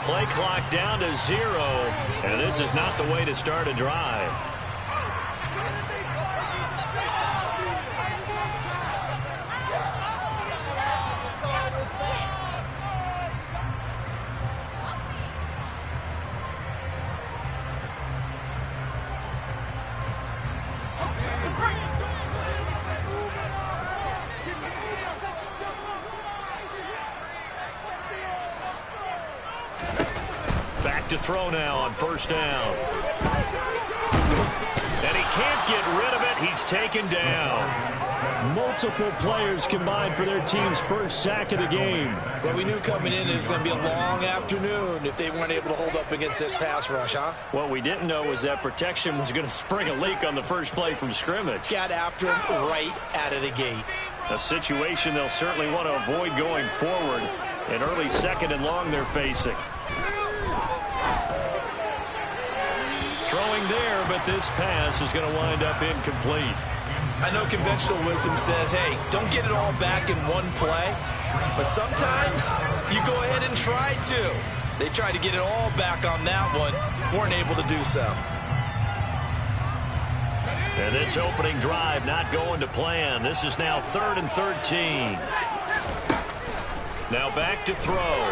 Play clock down to 0, and this is not the way to start a drive. To throw now on first down. And he can't get rid of it. He's taken down. Multiple players combined for their team's first sack of the game. Well, we knew coming in it was going to be a long afternoon if they weren't able to hold up against this pass rush, huh? What we didn't know was that protection was going to spring a leak on the first play from scrimmage. Got after him right out of the gate. A situation they'll certainly want to avoid going forward. An early second and long they're facing. Throwing there, but this pass is going to wind up incomplete. I know conventional wisdom says, hey, don't get it all back in one play. But sometimes you go ahead and try to. They tried to get it all back on that one. Weren't able to do so. And this opening drive not going to plan. This is now 3rd and 13. Now back to throw.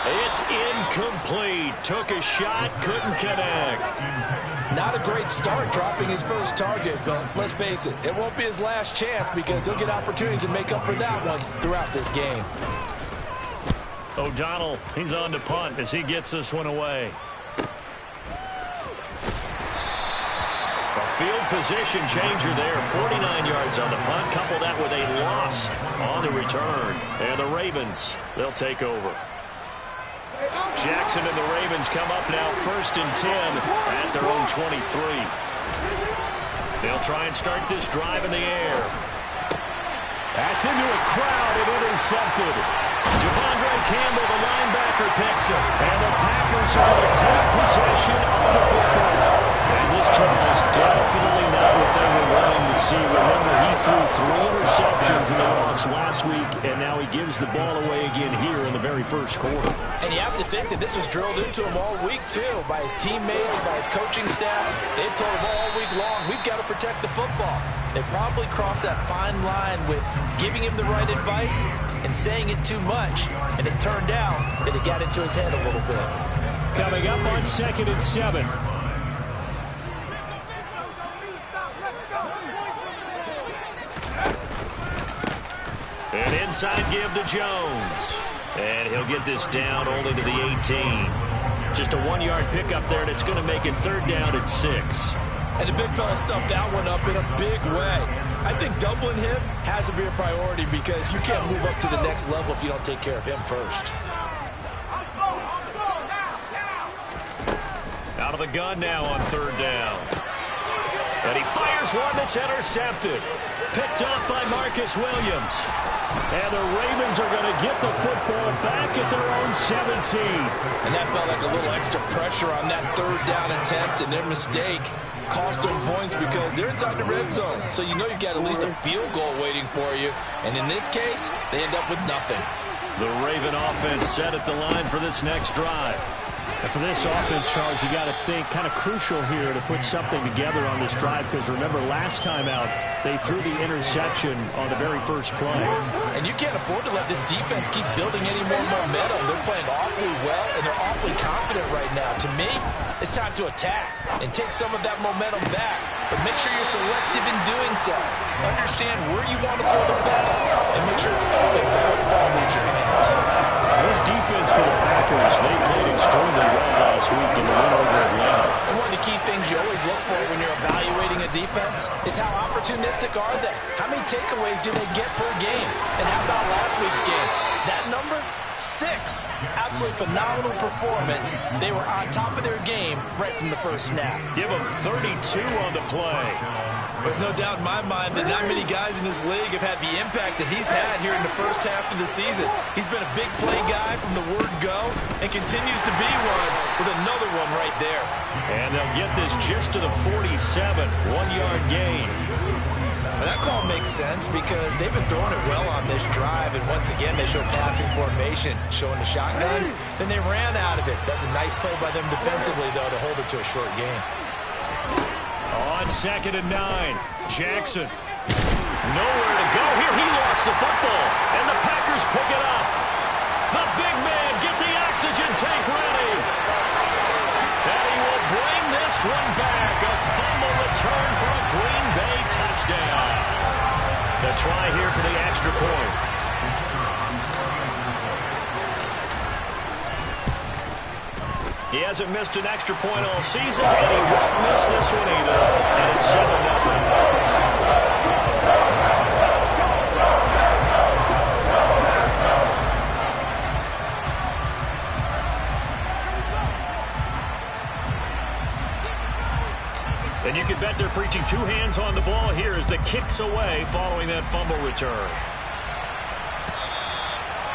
It's incomplete. Took a shot, couldn't connect. Not a great start dropping his first target, but let's face it, it won't be his last chance because he'll get opportunities to make up for that one throughout this game. O'Donnell, he's on to punt as he gets this one away. A field position changer there. 49 yards on the punt. Couple that with a loss on the return. And the Ravens, they'll take over. Jackson and the Ravens come up now 1st and 10 at their own 23. They'll try and start this drive in the air. That's into a crowd and intercepted. Devondre Campbell, the linebacker, picks him. And the Packers are going to take possession of the football. And this turn is definitely not what they were wanting to see. Remember, he threw 3 interceptions in the loss last week, and now he gives the ball away again here in the very first quarter. And you have to think that this was drilled into him all week, too, by his teammates, by his coaching staff. They've told him all week long, we've got to protect the football. They probably crossed that fine line with giving him the right advice and saying it too much, and it turned out that it got into his head a little bit. Coming up on 2nd and 7. An inside give to Jones. And he'll get this down only to the 18. Just a 1-yard pickup there, and it's going to make it 3rd down and 6. And the big fella stuffed that one up in a big way. I think doubling him has to be a priority because you can't move up to the next level if you don't take care of him first. Out of the gun now on 3rd down. And he fires one that's intercepted. Picked up by Marcus Williams. And the Ravens are going to get the football back at their own 17. And that felt like a little extra pressure on that 3rd down attempt, and their mistake cost them points because they're inside the red zone. So you know you've got at least a field goal waiting for you. And in this case, they end up with nothing. The Raven offense set at the line for this next drive. And for this offense, Charles, you got to think kind of crucial here to put something together on this drive because remember last time out they threw the interception on the very first play. And you can't afford to let this defense keep building any more momentum. They're playing awfully well and they're awfully confident right now. To me, it's time to attack and take some of that momentum back. But make sure you're selective in doing so. Understand where you want to throw the ball and make sure it's always before the ball leaves your hands. This defense for the Packers, they played extremely well last week in the win over Atlanta. And one of the key things you always look for when you're evaluating a defense is how opportunistic are they? How many takeaways do they get per game? And how about last week's game? That number? 6. Absolutely phenomenal performance. They were on top of their game right from the first snap. Give them 32 on the play. There's no doubt in my mind that not many guys in this league have had the impact that he's had here in the first half of the season. He's been a big play guy from the word go and continues to be one with another one right there. And they'll get this just to the 47. 1-yard gain. Well, that call makes sense because they've been throwing it well on this drive, and once again they show passing formation, showing the shotgun. Then they ran out of it. That's a nice play by them defensively, though, to hold it to a short game. On 2nd and 9, Jackson. Nowhere to go here. He lost the football, and the Packers pick it up. The big man, get the oxygen tank ready. And he will bring this one back. A fumble return for a Green Bay touchdown. The try here for the extra point. He hasn't missed an extra point all season, and he won't miss this one either. And it's 7-0. And you can bet they're preaching two hands on the ball here as the kick's away following that fumble return.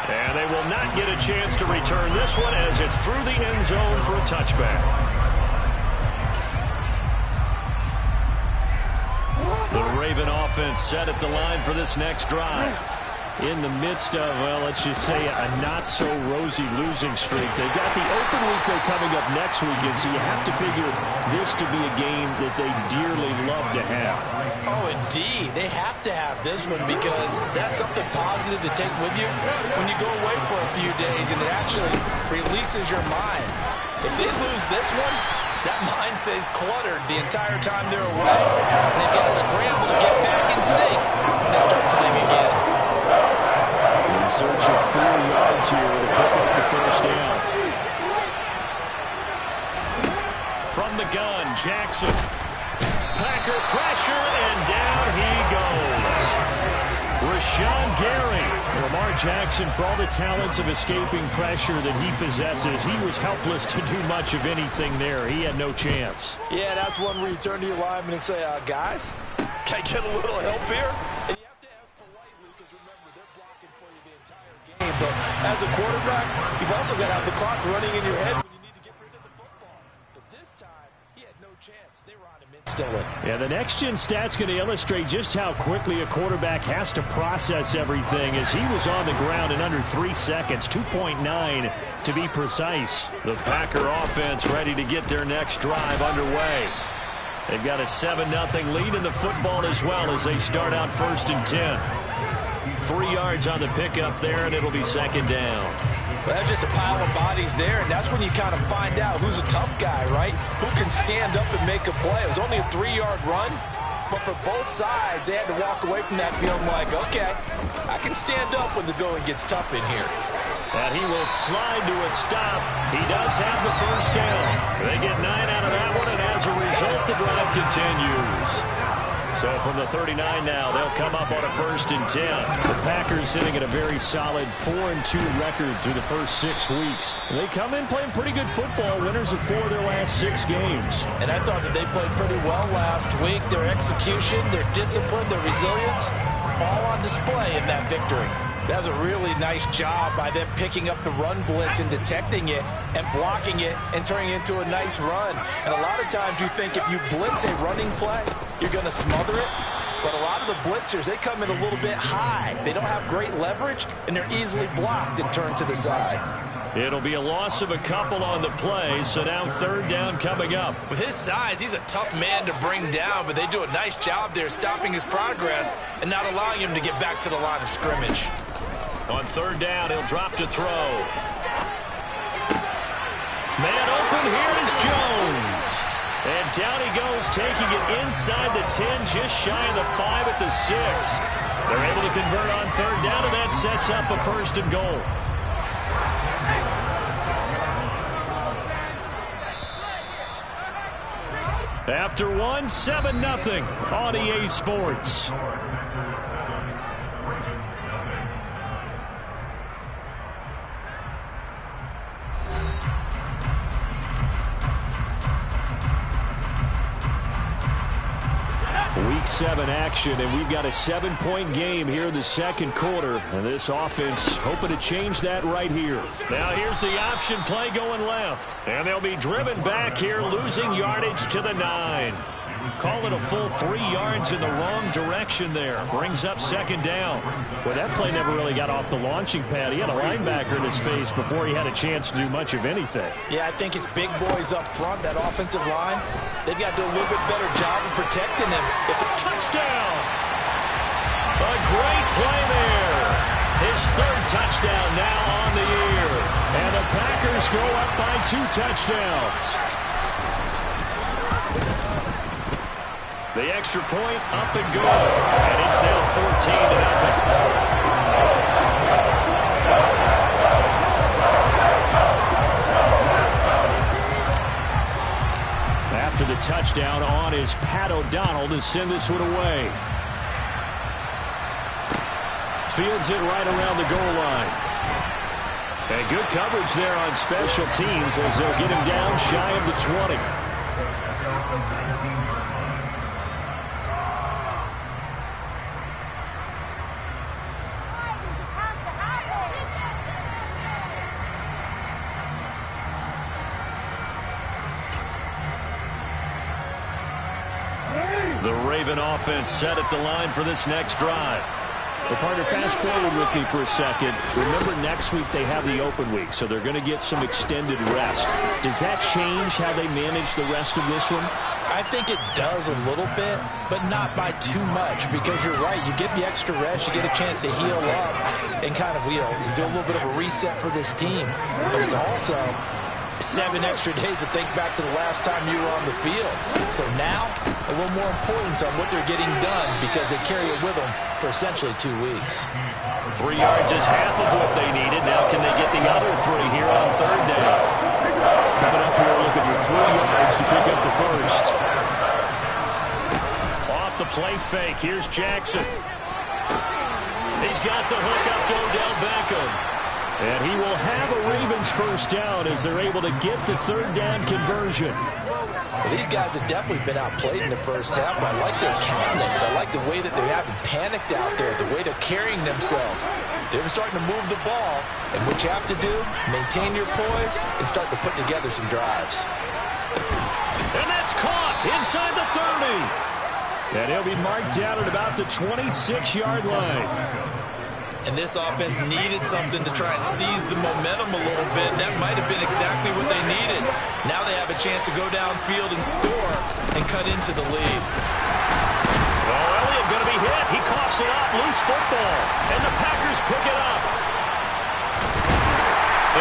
And they will not get a chance to return this one as it's through the end zone for a touchback. The Raven offense set at the line for this next drive. In the midst of, well, let's just say a not-so-rosy losing streak. They've got the open week, though, coming up next weekend, so you have to figure this to be a game that they dearly love to have. Oh, indeed. They have to have this one because that's something positive to take with you when you go away for a few days, and it actually releases your mind. If they lose this one, that mind stays cluttered the entire time they're away, and they've got to scramble to get back in sync when they start playing again. In search of 4 yards here to pick up the first down. From the gun, Jackson. Packer pressure, and down he goes. Rashawn Gary. Lamar Jackson, for all the talents of escaping pressure that he possesses, he was helpless to do much of anything there. He had no chance. Yeah, that's one where you turn to your lineman and say, guys, can I get a little help here? And you have to ask politely because, remember, they're blocking for you the entire game. But as a quarterback, you've also got to have the clock running in your head when you need to get rid of the football. But this time, he had no chance. They were on him instantly. Yeah, the next-gen stat's going to illustrate just how quickly a quarterback has to process everything as he was on the ground in under 3 seconds, 2.9 to be precise. The Packer offense ready to get their next drive underway. They've got a 7-0 lead in the football as well as they start out 1st and 10. 3 yards on the pickup there, and it'll be 2nd down. Well, that's just a pile of bodies there, and that's when you kind of find out who's a tough guy, right? Who can stand up and make a play. It was only a 3-yard run, but for both sides, they had to walk away from that feeling like, okay, I can stand up when the going gets tough in here. And he will slide to a stop. He does have the first down. They get 9 out of that one, and as a result, the drive continues. So from the 39 now, they'll come up on a 1st and 10. The Packers sitting at a very solid 4-2 record through the first 6 weeks. They come in playing pretty good football, winners of 4 of their last 6 games. And I thought that they played pretty well last week. Their execution, their discipline, their resilience, all on display in that victory. That was a really nice job by them picking up the run blitz and detecting it and blocking it and turning it into a nice run. And a lot of times you think if you blitz a running play, you're going to smother it. But a lot of the blitzers, they come in a little bit high. They don't have great leverage, and they're easily blocked and turned to the side. It'll be a loss of a couple on the play, so now 3rd down coming up. With his size, he's a tough man to bring down, but they do a nice job there stopping his progress and not allowing him to get back to the line of scrimmage. On 3rd down, he'll drop to throw. Man open, here is Jones. And down he goes, taking it inside the 10, just shy of the 5 at the 6. They're able to convert on 3rd down, and that sets up a 1st and goal. After one, 7-0 on EA Sports. Week 7 action, and we've got a 7-point game here in the second quarter. And this offense hoping to change that right here. Now here's the option play going left. And they'll be driven back here, losing yardage to the 9. Call it a full 3 yards in the wrong direction there. Brings up second down. Well, that play never really got off the launching pad. He had a linebacker in his face before he had a chance to do much of anything. Yeah, I think it's big boys up front, that offensive line. They've got to do a little bit better job of protecting him. If a touchdown! A great play there. His 3rd touchdown now on the year. And the Packers go up by 2 touchdowns. The extra point up and good. And it's now 14-0. After the touchdown on is Pat O'Donnell to send this one away. Fields it right around the goal line. And good coverage there on special teams as they'll get him down shy of the 20. The Raven offense set at the line for this next drive. Well, partner, fast forward with me for a second. Remember, next week they have the open week, so they're going to get some extended rest. Does that change how they manage the rest of this one? I think it does a little bit, but not by too much, because you're right. You get the extra rest, you get a chance to heal up and kind of, do a little bit of a reset for this team. But it's also 7 extra days to think back to the last time you were on the field. So now, a little more importance on what they're getting done because they carry it with them for essentially 2 weeks. 3 yards is half of what they needed. Now can they get the other 3 here on 3rd down? Coming up here looking for 3 yards to pick up the first. Off the play fake. Here's Jackson. He's got the hook up to Odell Beckham. And he will have a Ravens first down as they're able to get the 3rd down conversion. Well, these guys have definitely been outplayed in the first half, but I like their countenance. I like the way that they haven't panicked out there, the way they're carrying themselves. They're starting to move the ball, and what you have to do, maintain your poise and start to put together some drives. And that's caught inside the 30. And he'll be marked down at about the 26-yard line. And this offense needed something to try and seize the momentum a little bit. That might have been exactly what they needed. Now they have a chance to go downfield and score and cut into the lead. Well, Elliott going to be hit. He coughs it up. Loose football. And the Packers pick it up.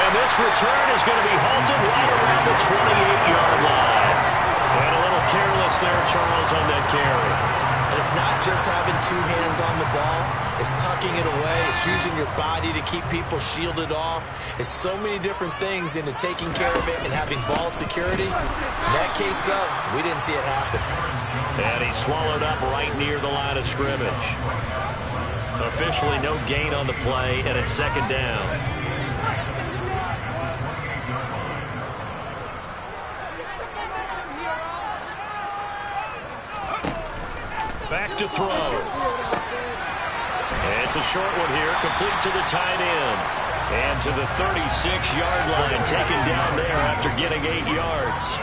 And this return is going to be halted right around the 28-yard line. And a little careless there, Charles, on that carry. It's not just having 2 hands on the ball. It's tucking it away. It's using your body to keep people shielded off. It's so many different things into taking care of it and having ball security. In that case, though, we didn't see it happen. And he swallowed up right near the line of scrimmage. Officially no gain on the play, and it's 2nd down. Back to throw. And it's a short one here, complete to the tight end. And to the 36-yard line, taken down there after getting 8 yards.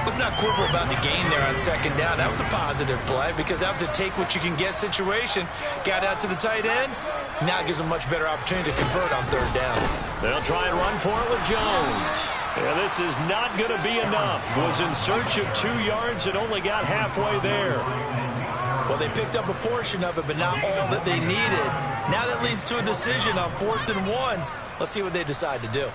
Let's not quibble about the gain there on 2nd down. That was a positive play because that was a take-what-you-can-get situation. Got out to the tight end. Now it gives them a much better opportunity to convert on 3rd down. They'll try and run for it with Jones. Yeah, this is not going to be enough. Was in search of 2 yards and only got halfway there. Well, they picked up a portion of it, but not all that they needed. Now that leads to a decision on 4th and 1. Let's see what they decide to do.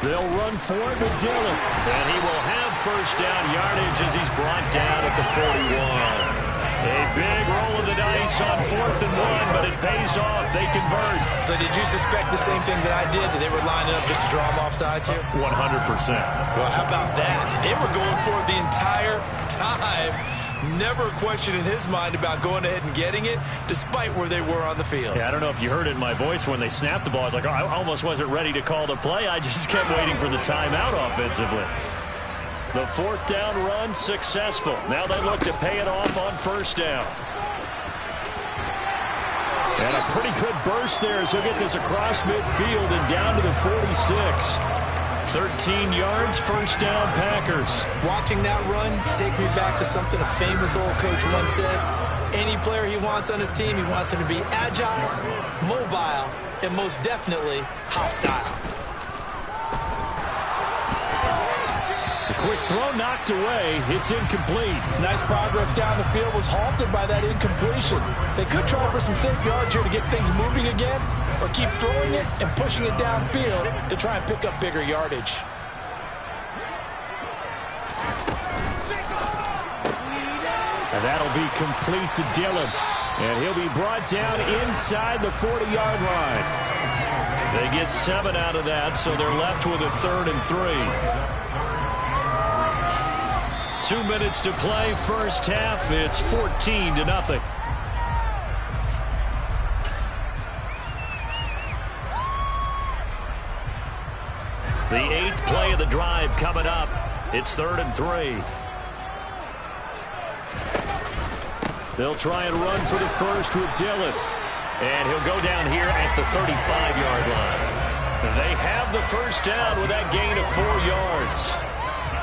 They'll run for it with Dillon. And he will have first down yardage as he's brought down at the 41. A big roll of the dice on 4th and 1, but it pays off. They convert. So did you suspect the same thing that I did, that they were lining up just to draw them off sides here? 100%. Well, how about that? They were going for it the entire time. Never a question in his mind about going ahead and getting it, despite where they were on the field. Yeah, I don't know if you heard it in my voice when they snapped the ball. I was like, oh, I almost wasn't ready to call the play. I just kept waiting for the timeout offensively. The 4th down run successful. Now they look to pay it off on first down. And a pretty good burst there as he'll get this across midfield and down to the 46. 13 yards, first down, Packers. Watching that run takes me back to something a famous old coach once said. Any player he wants on his team, he wants him to be agile, mobile, and most definitely hostile. Quick throw knocked away. It's incomplete. Nice progress down the field was halted by that incompletion. They could try for some safe yards here to get things moving again, or keep throwing it and pushing it downfield to try and pick up bigger yardage. And that'll be complete to Dillon. And he'll be brought down inside the 40-yard line. They get 7 out of that, so they're left with a 3rd and 3. 2 minutes to play, first half. It's 14-0. The 8th play of the drive coming up. It's 3rd and 3. They'll try and run for the first with Dillon. And he'll go down here at the 35-yard line. They have the first down with that gain of 4 yards.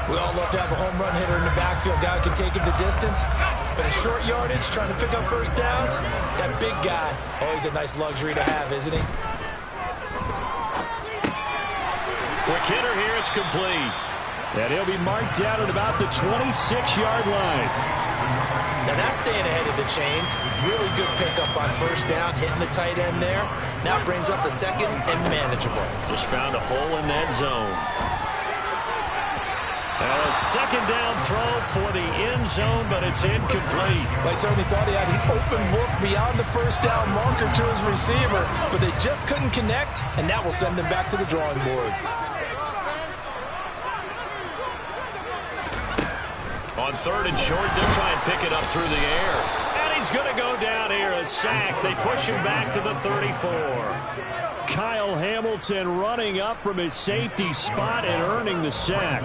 We all love to have a home run hitter in the backfield. Guy who can take it the distance. But in short yardage, trying to pick up first downs, that big guy, always a nice luxury to have, isn't he? Quick hitter here, it's complete. And he'll be marked down at about the 26-yard line. Now that's staying ahead of the chains. Really good pickup on first down, hitting the tight end there. Now brings up a 2nd and manageable. Just found a hole in that zone. Now a 2nd down throw for the end zone, but it's incomplete. They certainly thought he had an open look beyond the first down marker to his receiver, but they just couldn't connect, and that will send them back to the drawing board. On 3rd and short, they'll try and pick it up through the air. And he's going to go down here, a sack. They push him back to the 34. Kyle Hamilton running up from his safety spot and earning the sack.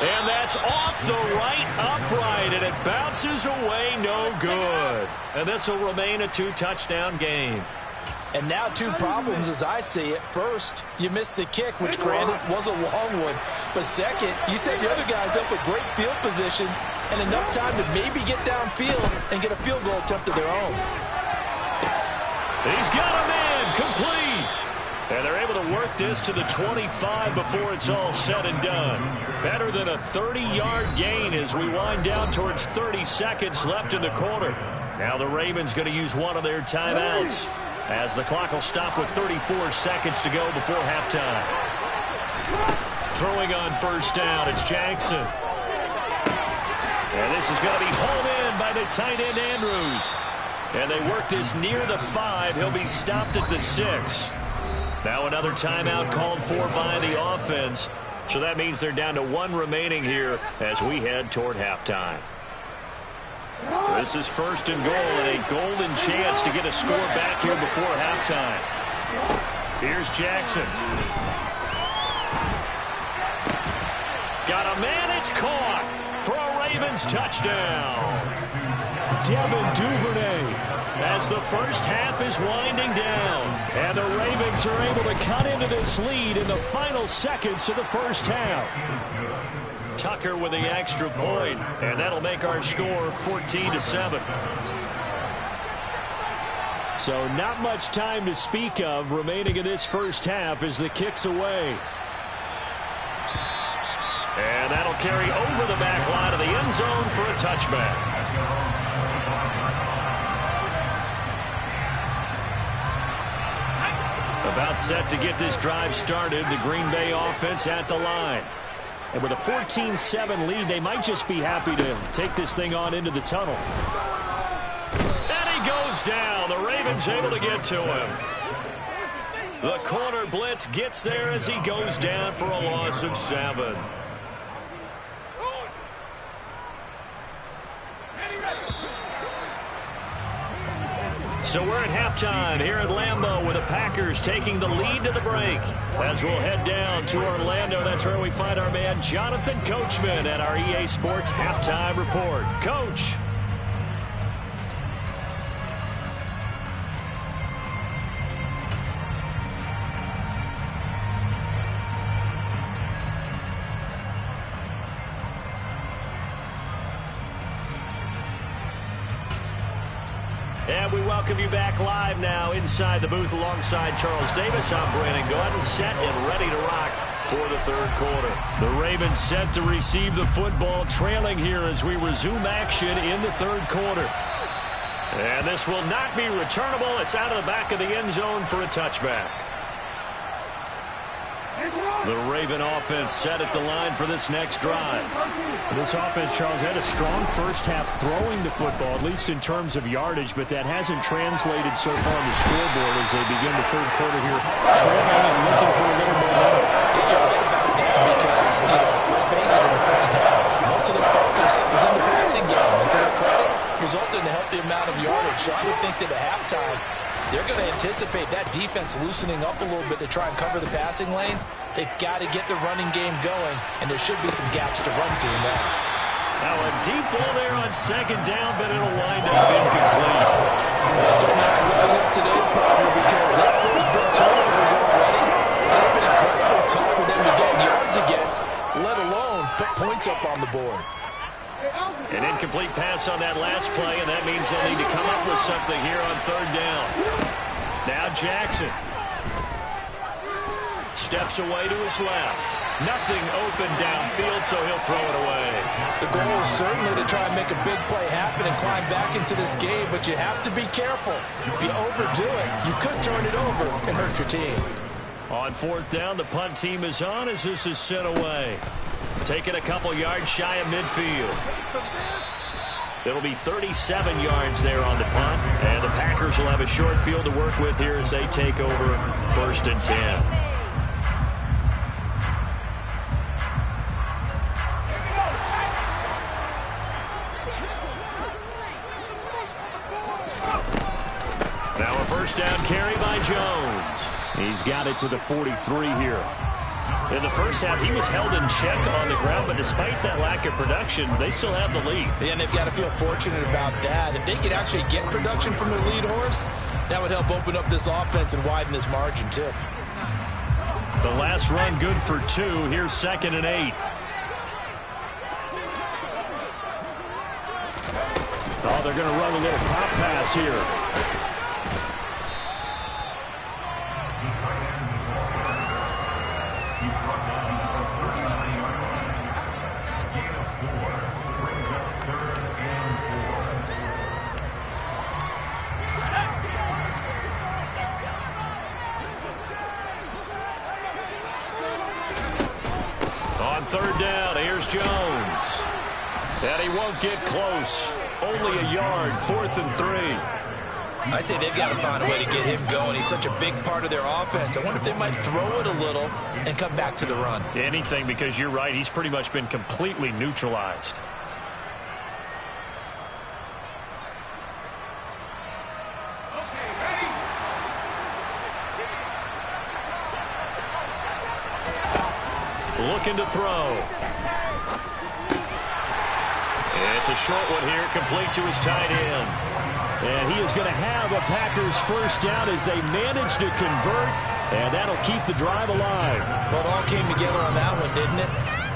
And that's off the right upright, and it bounces away, no good. And this will remain a 2-touchdown game. And now 2 problems as I see it. First, you missed the kick, which granted was a long one. But second, you set the other guys up with great field position and enough time to maybe get downfield and get a field goal attempt of their own. He's got a man, complete. And they're able to work this to the 25 before it's all said and done. Better than a 30-yard gain as we wind down towards 30 seconds left in the quarter. Now the Ravens going to use one of their timeouts, as the clock will stop with 34 seconds to go before halftime. Throwing on first down, it's Jackson. And this is going to be hauled in by the tight end, Andrews. And they work this near the 5. He'll be stopped at the 6. Now another timeout called for by the offense. So that means they're down to 1 remaining here as we head toward halftime. This is 1st and goal, and a golden chance to get a score back here before halftime. Here's Jackson. Got a man, it's caught for a Ravens touchdown. Devin Duvernay, as the first half is winding down. And the Ravens are able to cut into this lead in the final seconds of the first half. Tucker with the extra point, and that'll make our score 14-7. So not much time to speak of remaining in this first half as the kick's away. And that'll carry over the back line of the end zone for a touchback. About set to get this drive started. The Green Bay offense at the line. And with a 14-7 lead, they might just be happy to take this thing on into the tunnel. And he goes down. The Ravens able to get to him. The corner blitz gets there as he goes down for a loss of 7. So we're at halftime here at Lambeau with the Packers taking the lead to the break. As we'll head down to Orlando, that's where we find our man Jonathan Coachman at our EA Sports Halftime Report. Coach. And we welcome you back live now inside the booth alongside Charles Davis. I'm Brandon Gaudin, set and ready to rock for the third quarter. The Ravens set to receive the football, trailing here as we resume action in the third quarter. And this will not be returnable. It's out of the back of the end zone for a touchback. The Raven offense set at the line for this next drive. This offense, Charles, had a strong first half throwing the football, at least in terms of yardage, but that hasn't translated so far on the scoreboard as they begin the third quarter here, trailing and looking for a little momentum. You're right about that because, let's face it, in the first half, most of their focus was in the passing game. And to their credit, resulted in a healthy amount of yardage. So I would think that at halftime, they're going to anticipate that defense loosening up a little bit to try and cover the passing lanes. They've got to get the running game going, and there should be some gaps to run through now. Now a deep ball there on second down, but it'll wind up incomplete. Well, certainly not living up to their partner because that first big turnovers already. That's been incredibly tough for them to get yards against, let alone put points up on the board. An incomplete pass on that last play, and that means they'll need to come up with something here on third down. Now Jackson steps away to his left. Nothing open downfield, so he'll throw it away. The goal is certainly to try and make a big play happen and climb back into this game, but you have to be careful. If you overdo it, you could turn it over and hurt your team. On fourth down, the punt team is on as this is sent away. Taking a couple yards shy of midfield. It'll be 37 yards there on the punt, and the Packers will have a short field to work with here as they take over first and 10. Now a first down carry by Jones. He's got it to the 43 here. In the first half, he was held in check on the ground, but despite that lack of production, they still have the lead. Yeah, and they've got to feel fortunate about that. If they could actually get production from their lead horse, that would help open up this offense and widen this margin, too. The last run good for 2. Here's 2nd and 8. Oh, they're going to run a little pop pass here. Third down, here's Jones. And he won't get close. Only a yard, 4th and 3. I'd say they've got to find a way to get him going. He's such a big part of their offense. I wonder if they might throw it a little and come back to the run. Anything, because you're right, he's pretty much been completely neutralized. Looking to throw. It's a short one here, complete to his tight end. And he is going to have a Packers first down as they manage to convert, and that'll keep the drive alive. Well, it all came together on that one, didn't it?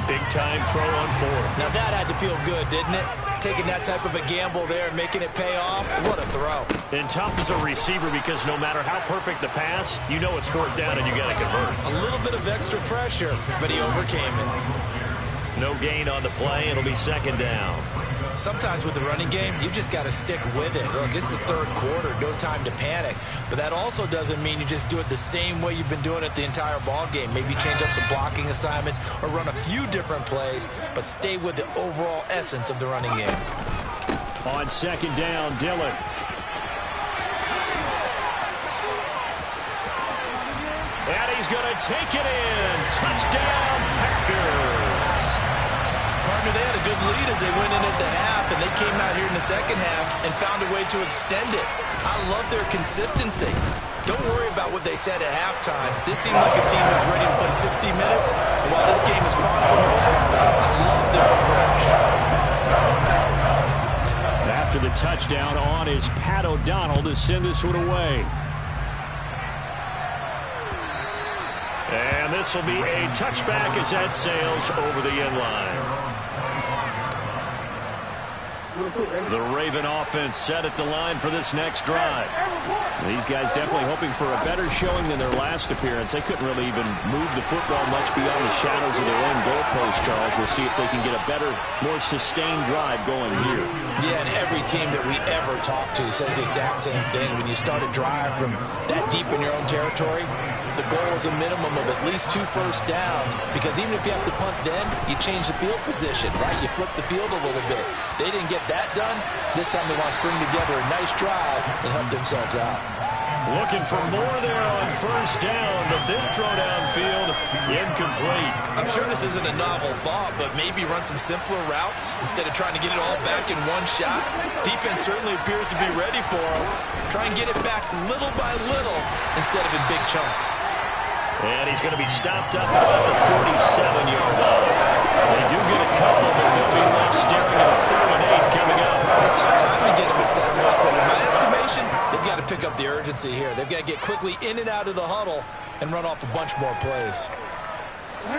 Big time throw on 4th. Now that had to feel good, didn't it? Taking that type of a gamble there and making it pay off. What a throw. And tough as a receiver because no matter how perfect the pass, you know it's 4th down and you got to convert. A little bit of extra pressure, but he overcame it. No gain on the play. It'll be 2nd down. sometimes with the running game, you've just got to stick with it. Look, it's the third quarter, no time to panic. But that also doesn't mean you just do it the same way you've been doing it the entire ball game. Maybe change up some blocking assignments or run a few different plays, but stay with the overall essence of the running game. On second down, Dillon. And he's going to take it in. Touchdown, Packers. Partner, they had a good lead as they went in at the half, and they came out here in the second half and found a way to extend it. I love their consistency. Don't worry about what they said at halftime. This seemed like a team that was ready to play 60 minutes, and while this game is far from over, I love their approach. After the touchdown, on is Pat O'Donnell to send this one away. And this will be a touchback as that sails over the end line. The Raven offense set at the line for this next drive. These guys definitely hoping for a better showing than their last appearance. They couldn't really even move the football much beyond the shadows of their own goalpost, Charles. We'll see if they can get a better, more sustained drive going here. Yeah, and every team that we ever talk to says the exact same thing. When you start a drive from that deep in your own territory, the goal is a minimum of at least 2 first downs, because even if you have to punt then, you change the field position, right? You flip the field a little bit. They didn't get that done. This time they want to string together a nice drive and help themselves out. Looking for more there on first down, but this throw downfield incomplete. I'm sure this isn't a novel thought, but maybe run some simpler routes instead of trying to get it all back in one shot. Defense certainly appears to be ready for them. Try and get it back little by little instead of in big chunks. And he's going to be stopped up at about the 47-yard line. They do get a couple, but they'll be left staring at a 3rd and 8 coming up. It's not time to get them established, but in my estimation, they've got to pick up the urgency here. They've got to get quickly in and out of the huddle and run off a bunch more plays.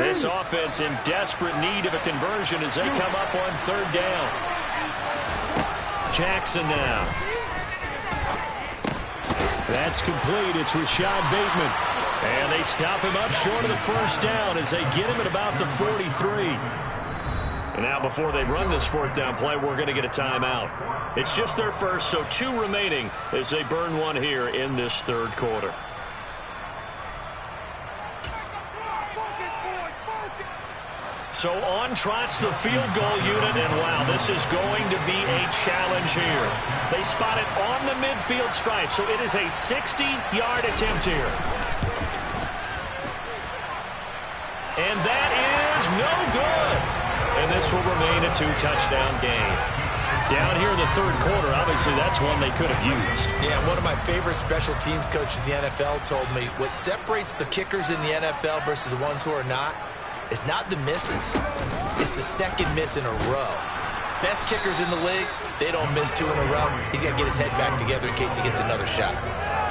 This offense in desperate need of a conversion as they come up on 3rd down. Jackson now. That's complete. It's Rashad Bateman. And they stop him up short of the first down as they get him at about the 43. And now before they run this 4th down play, we're going to get a timeout. It's just their first, so 2 remaining as they burn one here in this 3rd quarter. So on trots the field goal unit, and wow, this is going to be a challenge here. They spot it on the midfield stripe, so it is a 60-yard attempt here. And that is no good. And this will remain a 2-touchdown game. Down here in the 3rd quarter, obviously that's one they could have used. Yeah, one of my favorite special teams coaches in the NFL told me what separates the kickers in the NFL versus the ones who are not is not the misses. It's the 2nd miss in a row. Best kickers in the league, they don't miss 2 in a row. He's got to get his head back together in case he gets another shot.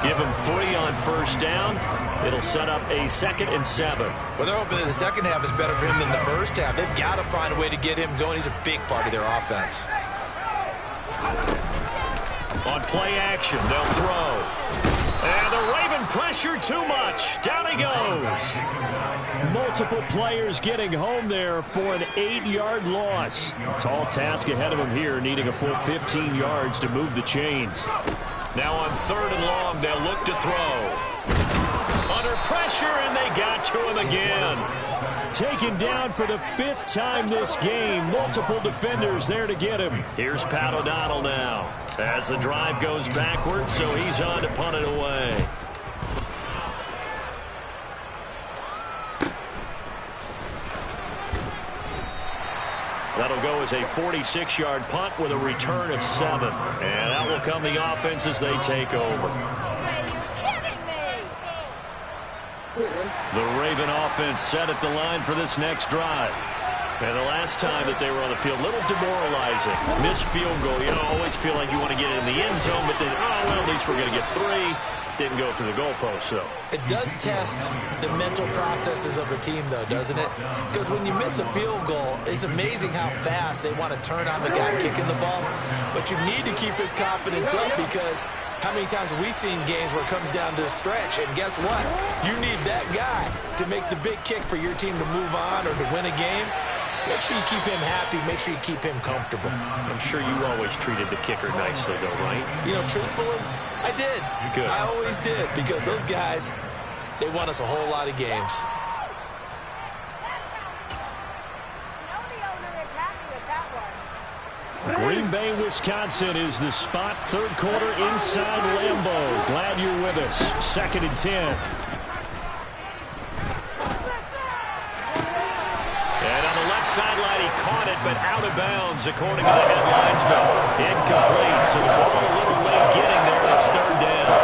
Give him 3 on first down. It'll set up a 2nd and 7. Well, they're hoping that the second half is better for him than the first half. They've got to find a way to get him going. He's a big part of their offense. On play action, they'll throw. And the Raven pressure too much. Down he goes. Multiple players getting home there for an 8-yard loss. Tall task ahead of him here, needing a full 15 yards to move the chains. Now on 3rd and long, they'll look to throw. Under pressure, and they got to him again. Taken down for the 5th time this game. Multiple defenders there to get him. Here's Pat O'Donnell now. As the drive goes backwards, so he's on to punt it away. That'll go as a 46-yard punt with a return of 7. And that will come the offense as they take over. The Raven offense set at the line for this next drive. And the last time that they were on the field, a little demoralizing. Missed field goal. You know, always feel like you want to get it in the end zone, but then, oh, well, at least we're going to get 3. Didn't go through the goalpost, so. It does test the mental processes of a team, though, doesn't it? Because when you miss a field goal, it's amazing how fast they want to turn on the guy kicking the ball. But you need to keep his confidence up, because how many times have we seen games where it comes down to a stretch? And guess what? You need that guy to make the big kick for your team to move on or to win a game. Make sure you keep him happy. Make sure you keep him comfortable. I'm sure you always treated the kicker nicely, though, right? You know, truthfully, I did. Good. I always did, because those guys, they won us a whole lot of games. Green Bay, Wisconsin is the spot. Third quarter inside Lambeau. Glad you're with us. 2nd and 10. And on the left sideline, he caught it, but out of bounds, according to the headlines. No, incomplete. So the ball a little late getting there, and it's 3rd down.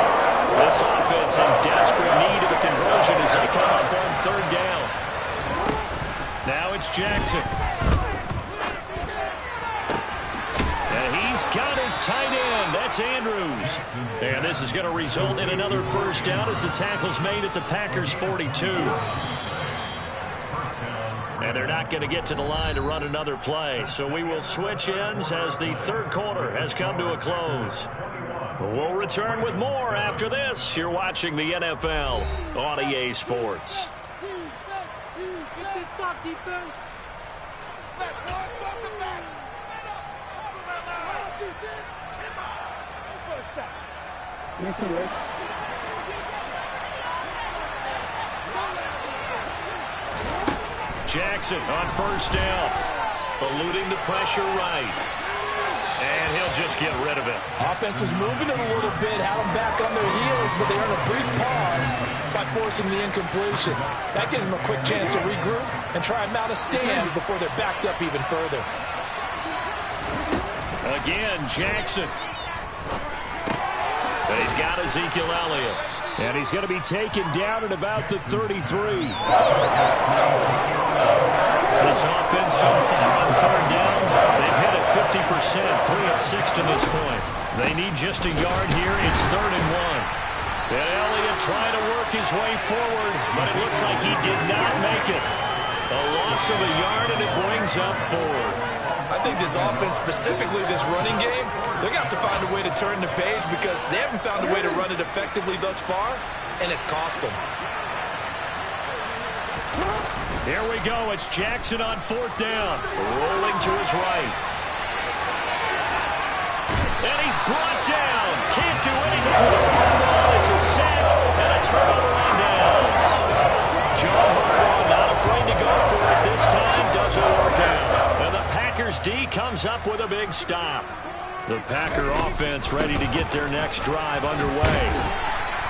This offense in desperate need of a conversion as they come up on 3rd down. Now it's Jackson. Got his tight end. That's Andrews. And this is going to result in another 1st down as the tackle's made at the Packers' 42. And they're not going to get to the line to run another play. So we will switch ends as the 3rd quarter has come to a close. We'll return with more after this. You're watching the NFL on EA Sports. Get this stop, defense. Jackson on 1st down. Eluding the pressure right. And he'll just get rid of it. Offense was moving it a little bit, had them back on their heels, but they earned a brief pause by forcing the incompletion. That gives them a quick chance to regroup and try and mount a stand before they're backed up even further. Again, Jackson. But he's got Ezekiel Elliott. And he's going to be taken down at about the 33. This offense so far on 3rd down, they've hit it 50%, 3 of 6 to this point. They need just a yard here. It's 3rd and 1. And Elliott trying to work his way forward, but it looks like he did not make it. A loss of a yard, and it brings up 4th. I think this offense, specifically this running game, they're going to have to find a way to turn the page because they haven't found a way to run it effectively thus far, and it's cost them. Here we go. It's Jackson on 4th down. Rolling to his right. And he's brought down. Can't do anything with a football. It's a sack and a turnover on downs. John Harbaugh not afraid to go for it this time. Doesn't work out. And the Packers D comes up with a big stop. The Packer offense ready to get their next drive underway.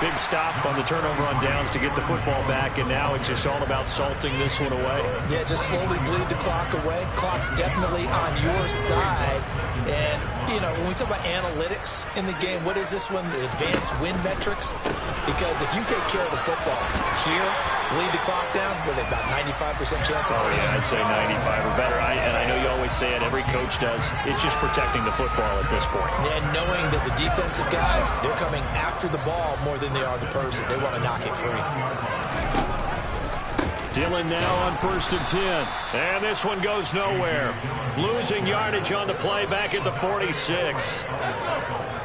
Big stop on the turnover on downs to get the football back, and now it's just all about salting this one away. Yeah, just slowly bleed the clock away. Clock's definitely on your side. And, you know, when we talk about analytics in the game, what is this one? The advanced win metrics? Because if you take care of the football here, bleed the clock down, with about 95% chance of winning. Yeah, I'd say 95 or better. And I know you always say it, every coach does. It's just protecting the football at this point. And knowing that the defensive guys, they're coming after the ball more than they are the person. They want to knock it free. Dillon now on 1st and 10. And this one goes nowhere. Losing yardage on the play back at the 46.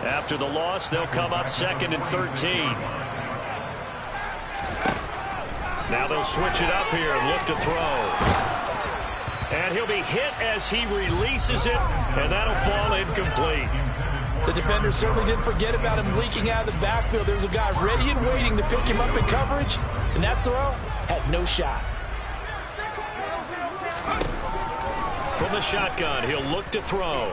After the loss, they'll come up 2nd and 13. Now they'll switch it up here and look to throw. And he'll be hit as he releases it, and that'll fall incomplete. The defender certainly didn't forget about him leaking out of the backfield. There's a guy ready and waiting to pick him up in coverage, and that throw had no shot. From the shotgun, he'll look to throw.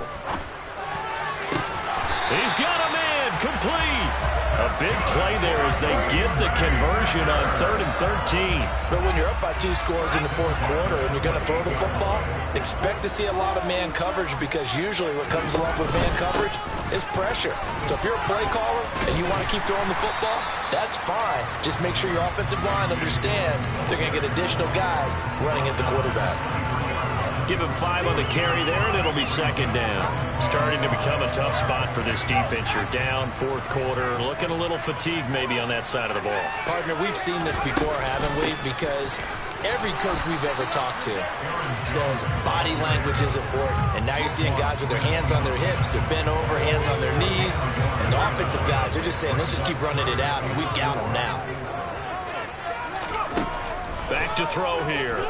He's got a man, complete. A big play there as they get the conversion on 3rd and 13. But when you're up by 2 scores in the 4th quarter and you're going to throw the football, expect to see a lot of man coverage because usually what comes along with man coverage is pressure. So if you're a play caller and you want to keep throwing the football, that's fine. Just make sure your offensive line understands they're going to get additional guys running at the quarterback. Give him 5 on the carry there, and it'll be 2nd down. Starting to become a tough spot for this defense. You're down 4th quarter, looking a little fatigued maybe on that side of the ball. Partner, we've seen this before, haven't we? Because every coach we've ever talked to says body language is important. And now you're seeing guys with their hands on their hips, they're bent over, hands on their knees. And the offensive guys, they're just saying, let's just keep running it out, and we've got them now. Back to throw here.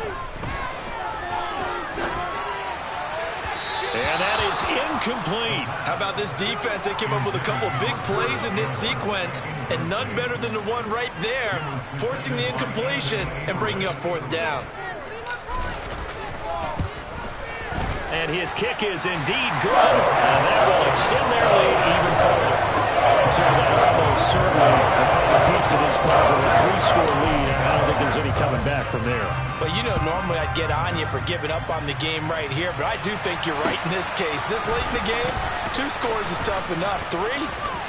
And that is incomplete. How about this defense? They came up with a couple of big plays in this sequence, and none better than the one right there, forcing the incompletion and bringing up 4th down. And his kick is indeed good. And that will extend their lead even further. So that almost certainly the final piece to this puzzle, a 3-score lead. I don't think there's any coming back from there. But you know, normally I'd get on you for giving up on the game right here, but I do think you're right in this case. This late in the game, 2 scores is tough enough. 3,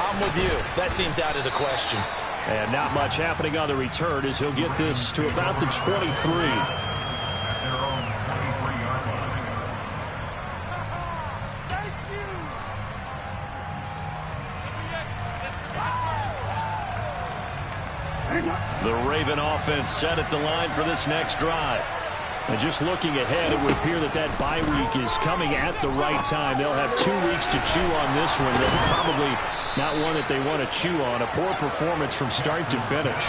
I'm with you. That seems out of the question. And not much happening on the return as he'll get this to about the 23. The Raven offense set at the line for this next drive. And just looking ahead, it would appear that that bye week is coming at the right time. They'll have 2 weeks to chew on this one. They're probably not one that they want to chew on. A poor performance from start to finish.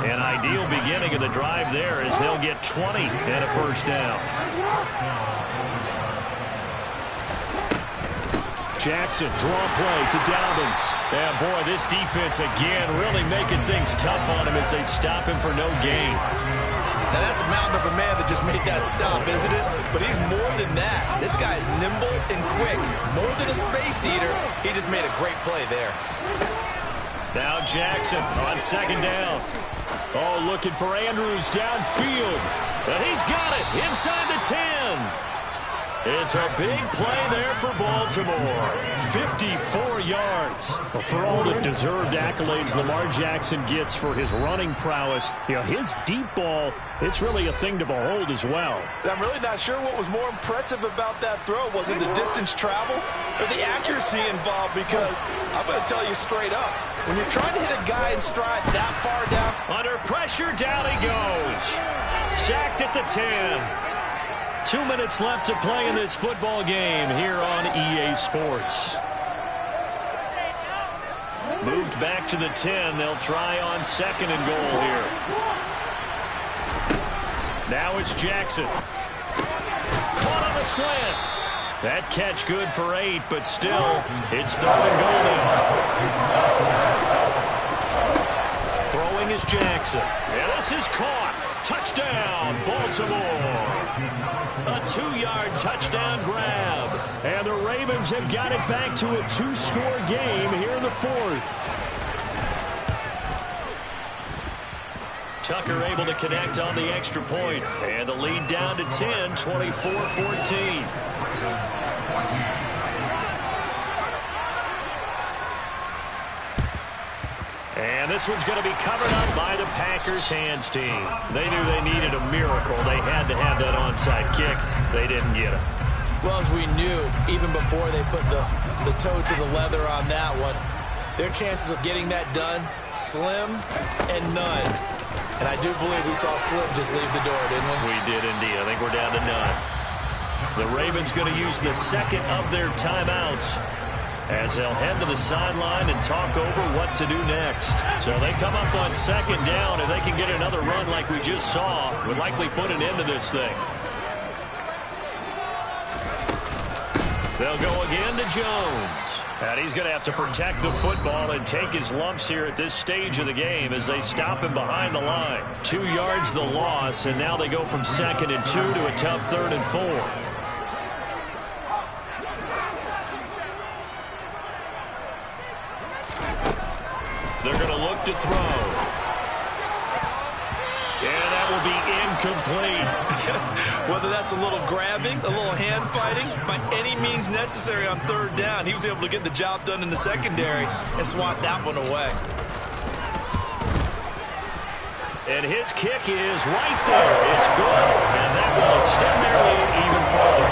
An ideal beginning of the drive there as they'll get 20 and a 1st down. Jackson, draw play to Dobbins. And boy, this defense again really making things tough on him as they stop him for no gain. Now that's a mountain of a man that just made that stop, isn't it? But he's more than that. This guy is nimble and quick. More than a space eater. He just made a great play there. Now Jackson on 2nd down. Oh, looking for Andrews downfield. And he's got it inside the 10. It's a big play there for Baltimore. 54 yards. Well, for all the deserved accolades Lamar Jackson gets for his running prowess, you know, his deep ball, it's really a thing to behold as well. I'm really not sure what was more impressive about that throw. Was it the distance travel or the accuracy involved? Because I'm going to tell you straight up, when you're trying to hit a guy in stride that far down. Under pressure, down he goes. Sacked at the 10. 2 minutes left to play in this football game here on EA Sports. Moved back to the 10. They'll try on 2nd and goal here. Now it's Jackson. Caught on the slant. That catch good for 8, but still, it's 3rd and goal now. Throwing is Jackson. And this is caught. Touchdown, Baltimore. A 2-yard touchdown grab. And the Ravens have got it back to a 2-score game here in the 4th. Tucker able to connect on the extra point. And the lead down to 10, 24-14. And this one's going to be covered up by the Packers hands team. They knew they needed a miracle. They had to have that onside kick. They didn't get it. Well, as we knew, even before they put the toe to the leather on that one, their chances of getting that done, slim and none. And I do believe we saw Slim just leave the door, didn't we? We did indeed. I think we're down to none. The Ravens going to use the 2nd of their timeouts as they'll head to the sideline and talk over what to do next. So they come up on 2nd down. If they can get another run like we just saw, would likely put an end to this thing. They'll go again to Jones. And he's going to have to protect the football and take his lumps here at this stage of the game as they stop him behind the line. 2 yards the loss, and now they go from 2nd and 2 to a tough 3rd and 4. They're going to look to throw. And that will be incomplete. Whether that's a little grabbing, a little hand fighting, by any means necessary on 3rd down, he was able to get the job done in the secondary and swat that one away. And his kick is right there. It's good. And that will extend their lead even further.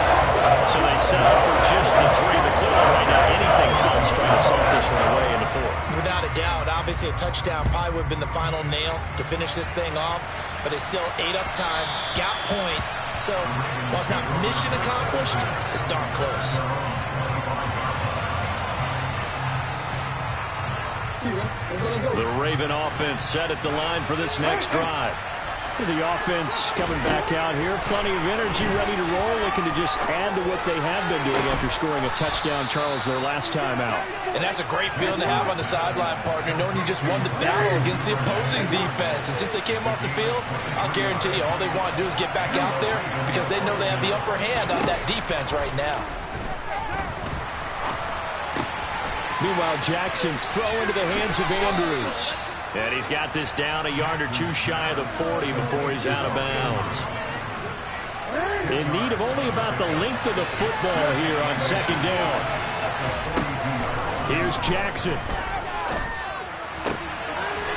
So they settle for just the 3. But clearly right now, anything counts trying to salt this one away in the 4th. Without a doubt, obviously a touchdown probably would have been the final nail to finish this thing off. But it's still 8 up time, got points. So while it's not mission accomplished, it's darn close. The Raven offense set at the line for this next drive. The offense coming back out here. Plenty of energy, ready to roll. Looking to just add to what they have been doing after scoring a touchdown, Charles, their last time out. And that's a great feeling to have on the sideline, partner, knowing you just won the battle against the opposing defense. And since they came off the field, I'll guarantee you all they want to do is get back out there because they know they have the upper hand on that defense right now. Meanwhile, Jackson's throw into the hands of Andrews. And he's got this down a yard or two shy of the 40 before he's out of bounds. In need of only about the length of the football here on second down. Here's Jackson.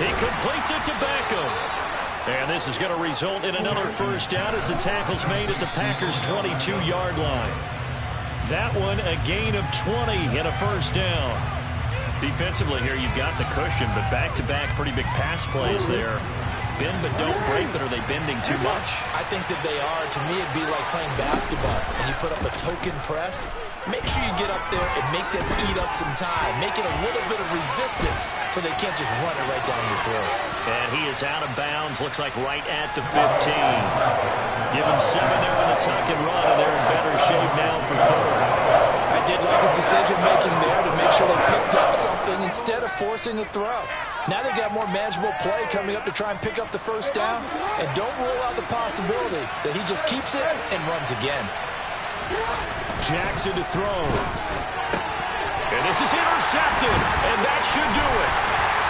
He completes it to Beckham. And this is going to result in another first down as the tackle's made at the Packers' 22-yard line. That one a gain of 20 and a first down. Defensively here, you've got the cushion, but back-to-back pretty big pass plays there. Bend but don't break, but are they bending too much? I think that they are. To me, it'd be like playing basketball, and you put up a token press. Make sure you get up there and make them eat up some time. Make it a little bit of resistance so they can't just run it right down your throat. And he is out of bounds, looks like right at the 15. Give him 7 there on the tuck and run, and they're in better shape now for third. I did like his decision-making there to make sure they picked up something instead of forcing a throw. Now they got more manageable play coming up to try and pick up the first down, and don't rule out the possibility that he just keeps it and runs again. Jackson to throw. And this is intercepted, and that should do it.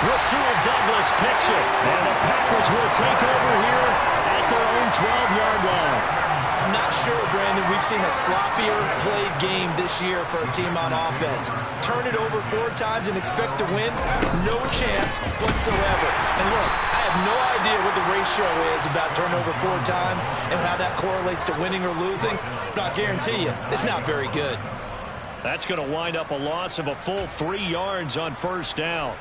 Rasul Douglas picks it, and the Packers will take over here at their own 12-yard line. I'm not sure, Brandon, we've seen a sloppier played game this year for a team on offense. Turn it over 4 times and expect to win? No chance whatsoever. And look, I have no idea what the ratio is about turnover 4 times and how that correlates to winning or losing, but I'll guarantee you, it's not very good. That's going to wind up a loss of a full 3 yards on first down.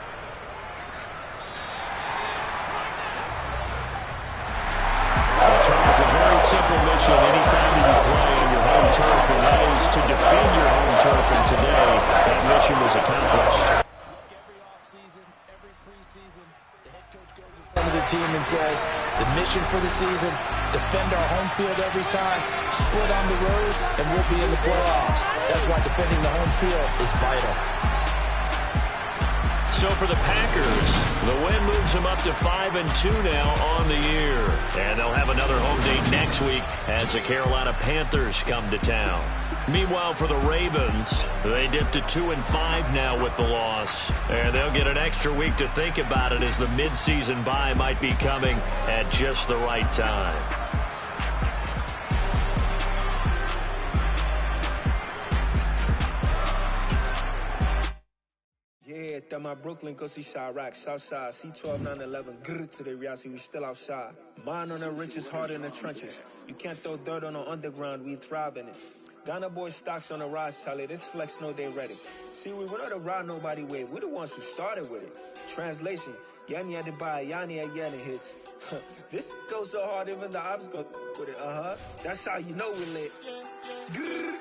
It's a very simple mission anytime you play on your home turf, and that is to defend your home turf, and today that mission was accomplished. Every offseason, every preseason, the head coach goes in front of the team and says, the mission for the season, defend our home field every time, split on the road, and we'll be in the playoffs. That's why defending the home field is vital. So for the Packers, the win moves them up to 5-2 now on the year. And they'll have another home date next week as the Carolina Panthers come to town. Meanwhile, for the Ravens, they dipped to 2-5 now with the loss. And they'll get an extra week to think about it as the midseason bye might be coming at just the right time. Yeah, that my Brooklyn, go see Chirac, Southside, C12, 911, grrr to the reality, we still outside. Mine on the riches, hard in the trenches. You can't throw dirt on the underground, we thrive in it. Ghana boys stocks on the rise, Charlie, this flex know they ready. See, we were not a ride nobody way, we the ones who started with it. Translation, Yanni had to buy, Yanni had Yanni hits. This goes so hard, even the ops go with it, That's how you know we lit. Grrr,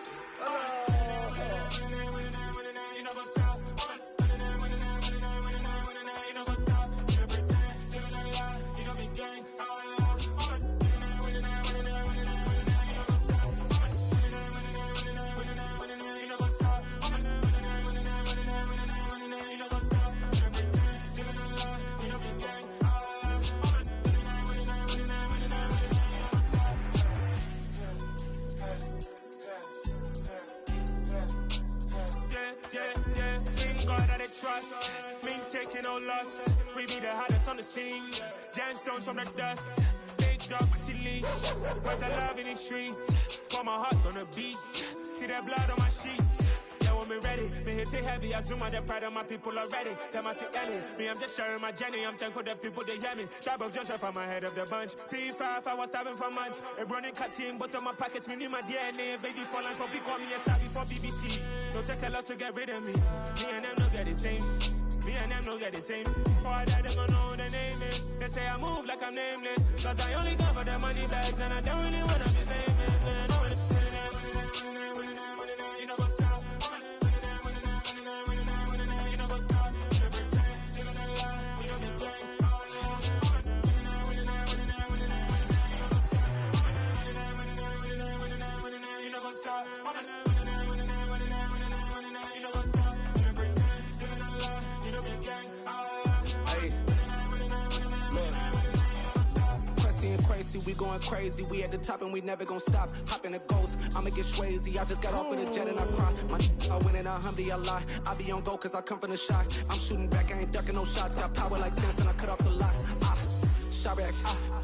Trust, me taking no loss. We be the hottest on the scene. Gemstones from the dust. Big dog with your leash. Where's the love in the streets? Got my heart on the beat. See that blood on my sheets. Yeah, when we ready, me hit it heavy. I zoom on the pride of my people already. Them I see Ellie. Me, I'm just sharing my journey. I'm thankful the people they hear me. Tribe of Joseph, I'm ahead of the bunch. P5, I was starving for months. A running cut team, but on my pockets, me need my DNA. Baby for lunch, but we call me a star before BBC. Don't take a lot to get rid of me. Me and them don't get the same. Me and them don't get the same. Boy, that they gonna know who the name is. They say I move like I'm nameless. Cause I only come for the money bags and I don't really wanna be famous, man. You know what's up? You know what's up? You pretend, living a lie. We don't be playing. crazy, we going crazy. We at the top and we never gonna stop. Hop in a ghost, I'ma get swayzy. I just got off of the jet and I cry. I win in a Humvee, I lie. I be on go cause I come from the shot. I'm shooting back, I ain't ducking no shots. Got power like Samson, I cut off the locks. Chirac,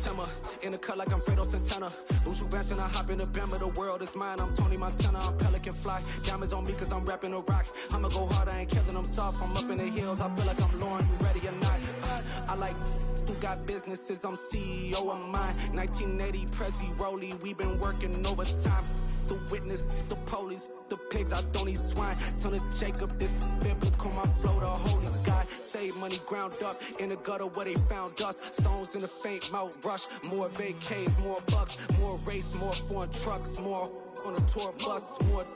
Timmer, in the cut like I'm Fredo Santana. Buju Banton, I hop in the Bama, the world is mine. I'm Tony Montana, I'm Pelican Fly. Diamonds on me cause I'm rapping a rock. I'ma go hard, I ain't killing them soft. I'm up in the hills, I feel like I'm Lauren, you ready or not? I like who got businesses, I'm CEO of mine. 1980, Prezi Rolly, we been working overtime. The witness, the police, the pigs, I don't eat swine. Son of Jacob, this biblical, my flow, the holy God. Save money ground up in the gutter where they found us. Stones in the faint mouth rush. More vacays, more bucks, more race, more foreign trucks, more on a tour bus, more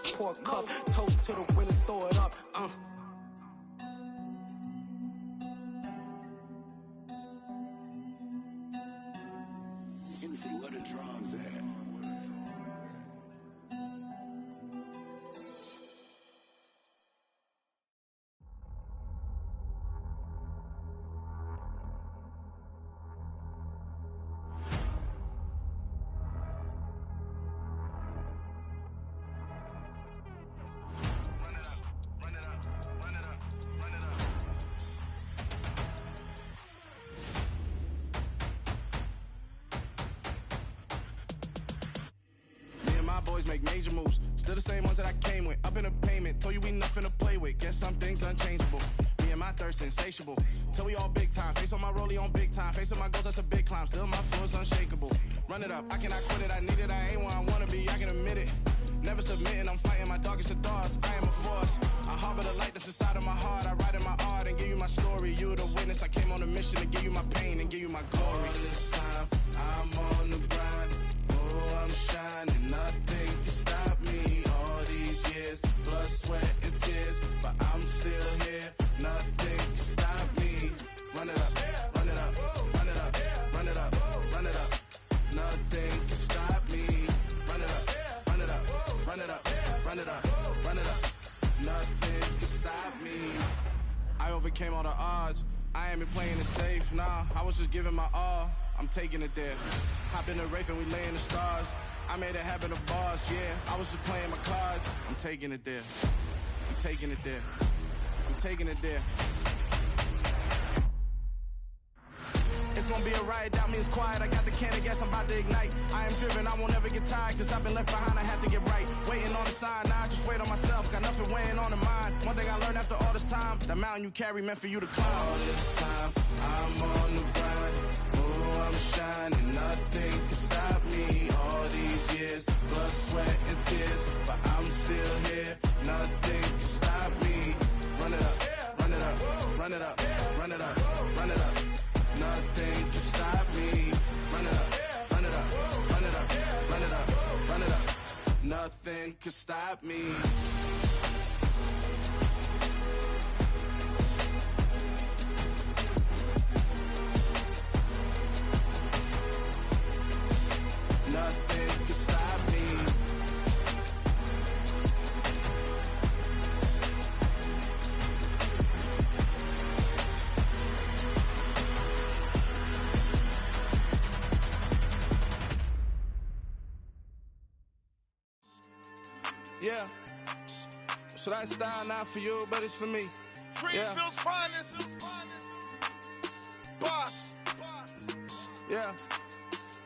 pour cup. Toast to the winners, throw it up. Juicy, what a drums at. Boys make major moves, still the same ones that I came with. Up in the payment, told you we nothing to play with. Guess some things unchangeable. Me and my thirst insatiable. Till we all big time. Face on my rollie on big time. Facing my goals, that's a big climb. Still my floor's unshakable. Run it up, I cannot quit it. I need it, I ain't where I wanna be. I can admit it. Never submitting, I'm fighting my darkest of thoughts. I am a force. I harbor the light that's inside of my heart. I write in my art and give you my story. You the witness. I came on a mission to give you my pain and give you my glory. All this time, I'm on the grind. Oh, I'm shining. Nothing can stop me. All these years, blood, sweat, and tears. But I'm still here. Nothing can stop me. Run it up, run it up, run it up, run it up, run it up. Nothing can stop me. Run it up, run it up, run it up, run it up, run it up. Nothing can stop me. I overcame all the odds. I ain't been playing it safe, nah. I was just giving my all. I'm taking it there. Hop in the Wraith and we lay in the stars. I made it happen to bars, yeah. I was just playing my cards. I'm taking it there. I'm taking it there. I'm taking it there. It's gonna be a riot, doubt me it's quiet. I got the can of gas, I'm about to ignite. I am driven, I won't ever get tired. Cause I've been left behind, I have to get right. Waiting on the sign, now I just wait on myself. Got nothing weighing on the mind. One thing I learned after all this time, the mountain you carry meant for you to climb. All this time, I'm on the grind. Oh, I'm shining, nothing can stop me. All these years, blood, sweat, and tears. But I'm still here, nothing can stop me. Run it up, run it up, run it up, run it up, run it up. Nothing can stop me. Run it up, run it up, run it up, run it up, run it up. Nothing can stop me. Nothing can stop me. Yeah. So that style not for you, but it's for me. Greenfield's finest. Boss. Yeah.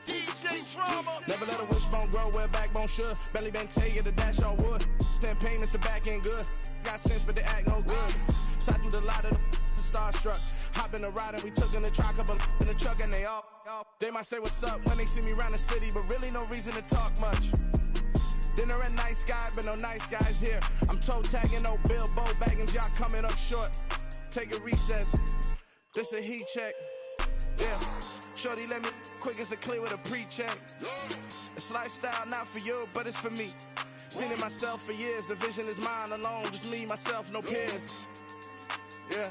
DJ Drama. Never let a wishbone grow where a backbone should. Belly been tell you the dash all wood. 10 payments, the back end good. Got sense, but they act no good. Shot through the lot of the starstruck. Hop in the ride and we took in the truck, couple in the truck and they all. They might say what's up when they see me around the city, but really no reason to talk much. Dinner and nice guy, but no nice guys here. I'm toe tagging, no Bilbo bagging, y'all coming up short. Take a recess. This a heat check. Yeah. Shorty let me quick as a clear with a pre-check. It's lifestyle not for you, but it's for me. Seen it myself for years. The vision is mine alone. Just me, myself, no peers. Yeah.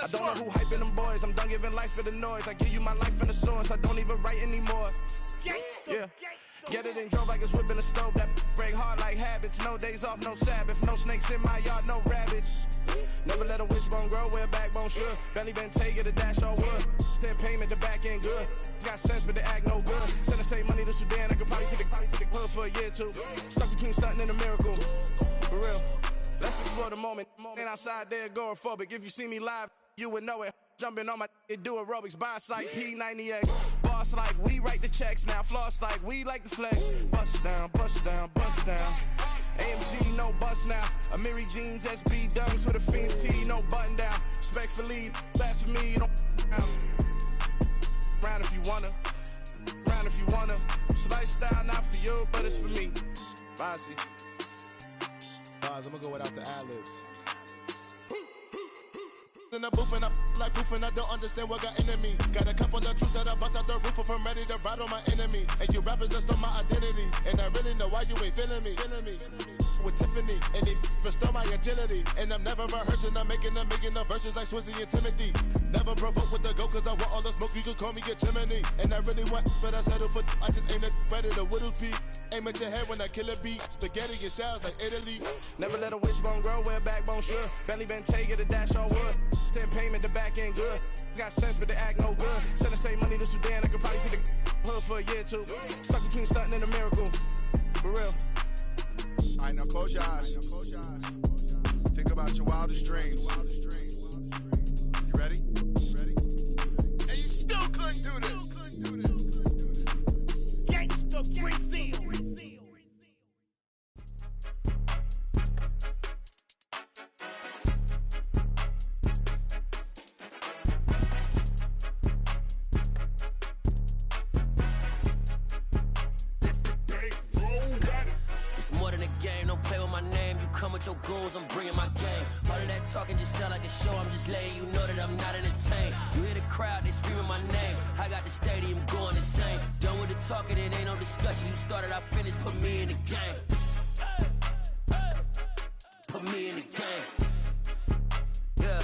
I don't know who hyping them boys. I'm done giving life for the noise. I give you my life and the source. I don't even write anymore. Yeah. Get it and drove like it's whipping a stove. That break hard like habits. No days off, no Sabbath. No snakes in my yard, no rabbits. Never let a wishbone grow where a backbone should. Belly been taking the dash all wood. Then payment, the back end good. Got sense, but they act no good. Send the same money to Sudan. I could probably take the hood for a year or two. Stuck between stunting and a miracle. For real. Let's explore the moment. Ain't outside there agoraphobic. If you see me live, you would know it. Jumping on my do aerobics, buy site P90X. Boss like we write the checks now. Floss like we like the flex. Bust down, bust down, bust down. AMG, no bust now. Amiri jeans, SB dunks with a Fiends T, no button down. Respectfully, blasphemy, don't round if you wanna. Round if you wanna. It's lifestyle, not for you, but it's for me. Bozzy. Bars, I'm gonna go without the ad-libs. In the booth and I like proof and I don't understand what got into me. Got a couple of troops that I bust out the roof if I'm ready to ride on my enemy. And you rappers just stole my identity. And I really know why you ain't feeling me. With Tiffany, and they restore my agility. And I'm never rehearsing, I'm making a million of verses like Swizzy and Timothy. Never provoke with the go, cause I want all the smoke, you can call me a chimney. And I really want, but I settle for, I just aim at ready to Whittles Peak. Aim at your head when I kill a beat. Spaghetti and shells like Italy. Never let a wishbone grow where a backbone should. Belly been taking the dash all wood. Then payment, the back end good. Got sense, but they act no good. Send the same money to Sudan, I could probably take the hood for a year or two. Stuck between stunting and a miracle. For real. Alright, now close your eyes. Think about your wildest dreams. You ready? And you still couldn't do this. Gangsta Brazil. Your goals, I'm bringing my game. All of that talking just sound like a show. I'm just letting you know that I'm not entertained. You hear the crowd, they screaming my name. I got the stadium going insane. Done with the talking, it ain't no discussion. You started, I finished, put me in the game. Put me in the game. Yeah,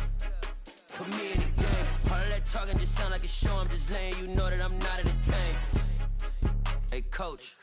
put me in the game. All of that talking just sound like a show. I'm just letting you know that I'm not entertained. Hey, coach.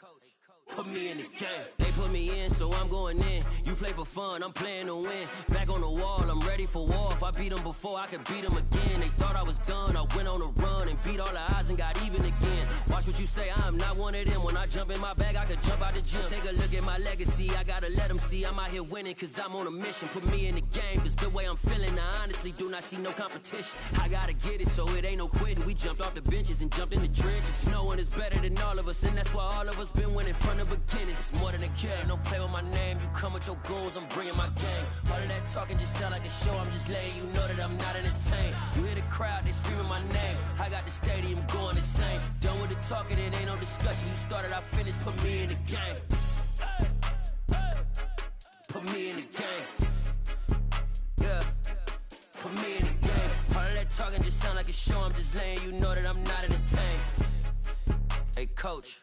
Put me in the game. They put me in, so I'm going in. You play for fun, I'm playing to win. Back on the wall, I'm ready for war. If I beat them before, I could beat them again. They thought I was done, I went on a run and beat all the odds and got even again. Watch what you say, I'm not one of them. When I jump in my bag, I could jump out the gym. Take a look at my legacy, I gotta let them see I'm out here winning, cause I'm on a mission. Put me in the game, cause the way I'm feeling, I honestly do not see no competition. I gotta get it, so it ain't no quitting. We jumped off the benches and jumped in the trenches. No one is better than all of us, and that's why all of us been winning from the beginning. It's more than a game, don't play with my name. You come with your goals, I'm bringing my game. All of that talking just sound like a show. I'm just letting you know that I'm not entertained. You hear the crowd, they screaming my name. I got the stadium going insane. Done with the talking, it ain't no discussion. You started, I finished, put me in the game. Put me in the game. Yeah, put me in the game. All of that talking just sound like a show. I'm just letting you know that I'm not entertained. Hey, coach.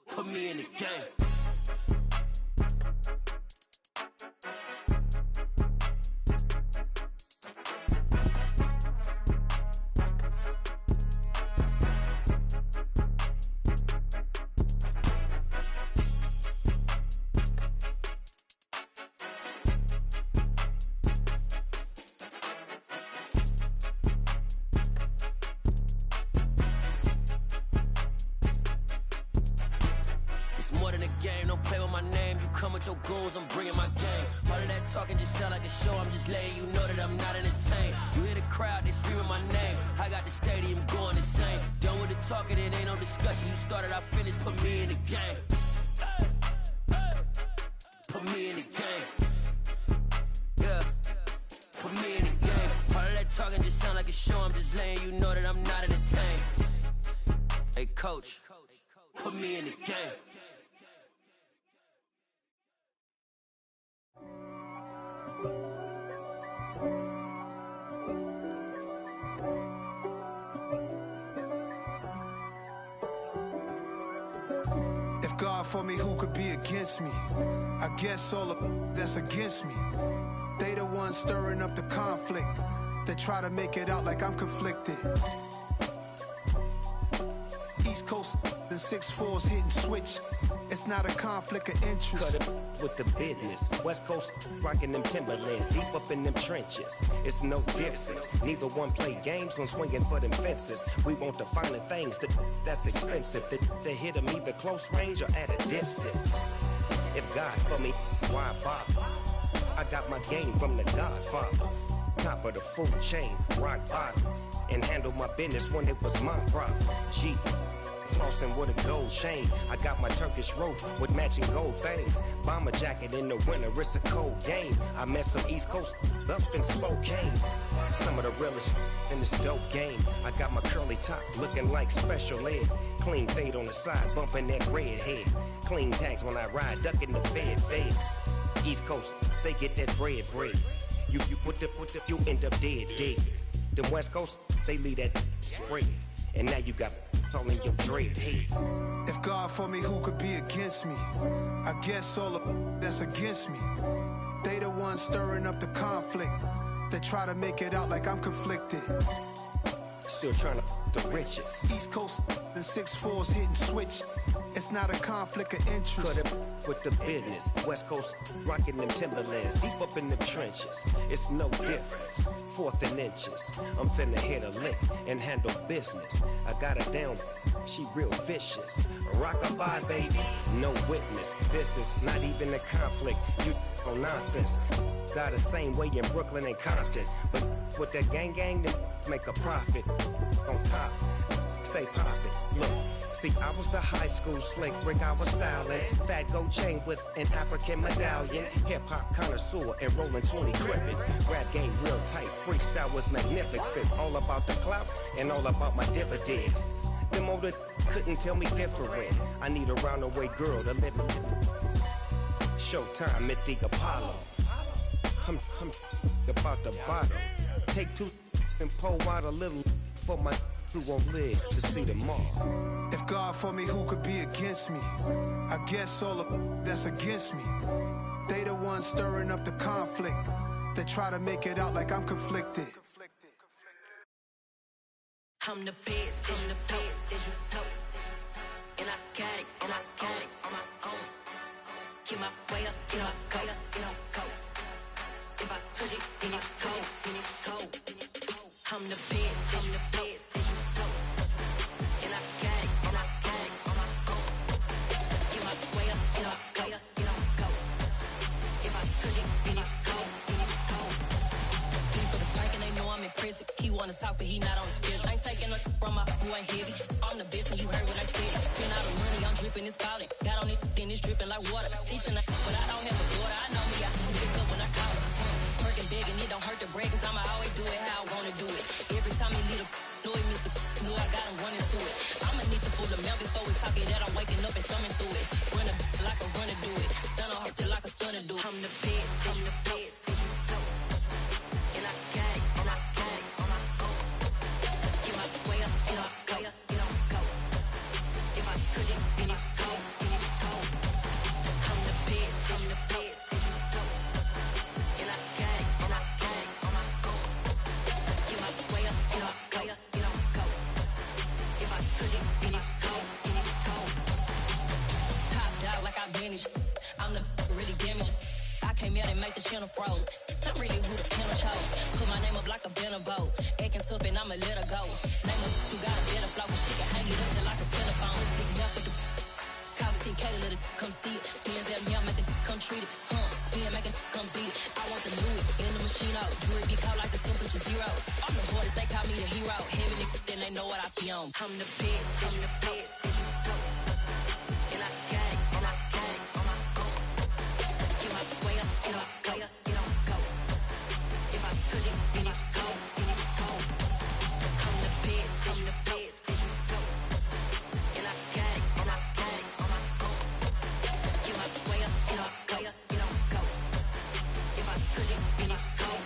Put me in the game. Your goals, I'm bringing my game. All of that talking just sound like a show. I'm just letting you know that I'm not entertained. You hear the crowd, they screaming my name. I got the stadium going insane. Done with the talking, it ain't no discussion. You started, I finished, put me in the game. Put me in the game. Yeah, put me in the game. All of that talking just sound like a show. I'm just letting you know that I'm not entertained. Hey, coach, put me in the game. God for me, who could be against me? I guess all of that's against me. They the ones stirring up the conflict. They try to make it out like I'm conflicted. East Coast and 6'4s hitting switch. It's not a conflict of interest. Cut it with the business. West Coast rocking them Timberlands, deep up in them trenches. It's no difference. Neither one play games when swinging for them fences. We want the finer things that's expensive. They hit them either close range or at a distance. If God for me, why bother? I got my game from the Godfather. Top of the food chain, rock bottom. And handle my business when it was my problem. G. Flossing with a gold chain. I got my Turkish rope with matching gold things. Bomber jacket in the winter, it's a cold game. I met some East Coast up in Spokane. Some of the realest in this dope game. I got my curly top looking like special ed. Clean fade on the side, bumping that red head. Clean tags when I ride, ducking the feds. East Coast, they get that bread. You end up dead. The West Coast, they leave that spread. And now you got calling your dread head. If God for me, who could be against me? I guess all of that's against me. They the ones stirring up the conflict. They try to make it out like I'm conflicted. Still trying to the riches. East Coast and 6'4s hitting switch. It's not a conflict of interest. Cut it with the business. West Coast rocking them Timberlands, deep up in them trenches. It's no difference. 4th and inches. I'm finna hit a lick and handle business. I got her down, she real vicious. Rock-a-bye, baby, no witness. This is not even a conflict. You on nonsense. Got the same way in Brooklyn and Compton. But with that gang, then make a profit. On top, stay poppin'. Look. See, I was the high school slick Rick, I was styling. Fat gold chain with an African medallion. Hip-hop connoisseur and rolling 20 crippin'. Rap game real tight, freestyle was magnificent. All about the clout and all about my dividends. Them older couldn't tell me different. I need a roundaway girl to live with. Showtime at the Apollo. I'm about the bottom. Take 2 and pour out a little for my who won't live to see tomorrow. If God for me, who could be against me? I guess all of that's against me. They the ones stirring up the conflict. They try to make it out like I'm conflicted. I'm the best, as you know, and I got it on my own. Get my way up, you know, go. If I touch it, then it's cold. I'm the best, as you know, and I got it on my own. Get my way up, you know, go. If I touch it, then it's cold. For the park and they know I'm impressive. He wanna talk, but he not on the schedule. I ain't taking nothing from my boy heavy. I'm the best, and you heard what I said. Spend all the money, I'm dripping, it's falling. Got on it, then it's dripping like water. Teaching, but I don't have a daughter. I know me, I can pick up when I call her. Working big, and it don't hurt to break, cause I'ma always do it how I wanna do it. Every time he lead a know it, Mr. Know I got him running to it. I'ma need to pull the mail before we talk it that I'm waking up and thumbing through it. Run a like a runner do it. Stun on her till like a stunner do it. I'm the best, and the best, and I got it on my own. Get my way up, you know, go. If I touch it, then it's cold. I'm the best, and the best, and I got it on my own. Get my way up, you know, go. If I touch it, then it's cold. Top dog like I manage. I'm the really damaged. I came out and make the channel froze. I'm really who the panel chose. Put my name up like a banner boat. Acting tough and I'ma let her go. Name up who got a better flow. She can hang it up just like a telephone. Sticking up with the cost 10K to let it come see it. Hands at me, I make it come treat it. Spin, make it come beat it. I want the new in the machine out. Jewelry be caught like the temperature 0. I'm the hardest, they call me the hero. Heaven, then they know what I be on. I'm the best, and the best, and I got it on my own. Get my way up, you know, go. If I touch it, then it's cold. I'm the best, and the best, and I got it on my own. Get my way up, you know, go. If I touch it, then it's cold.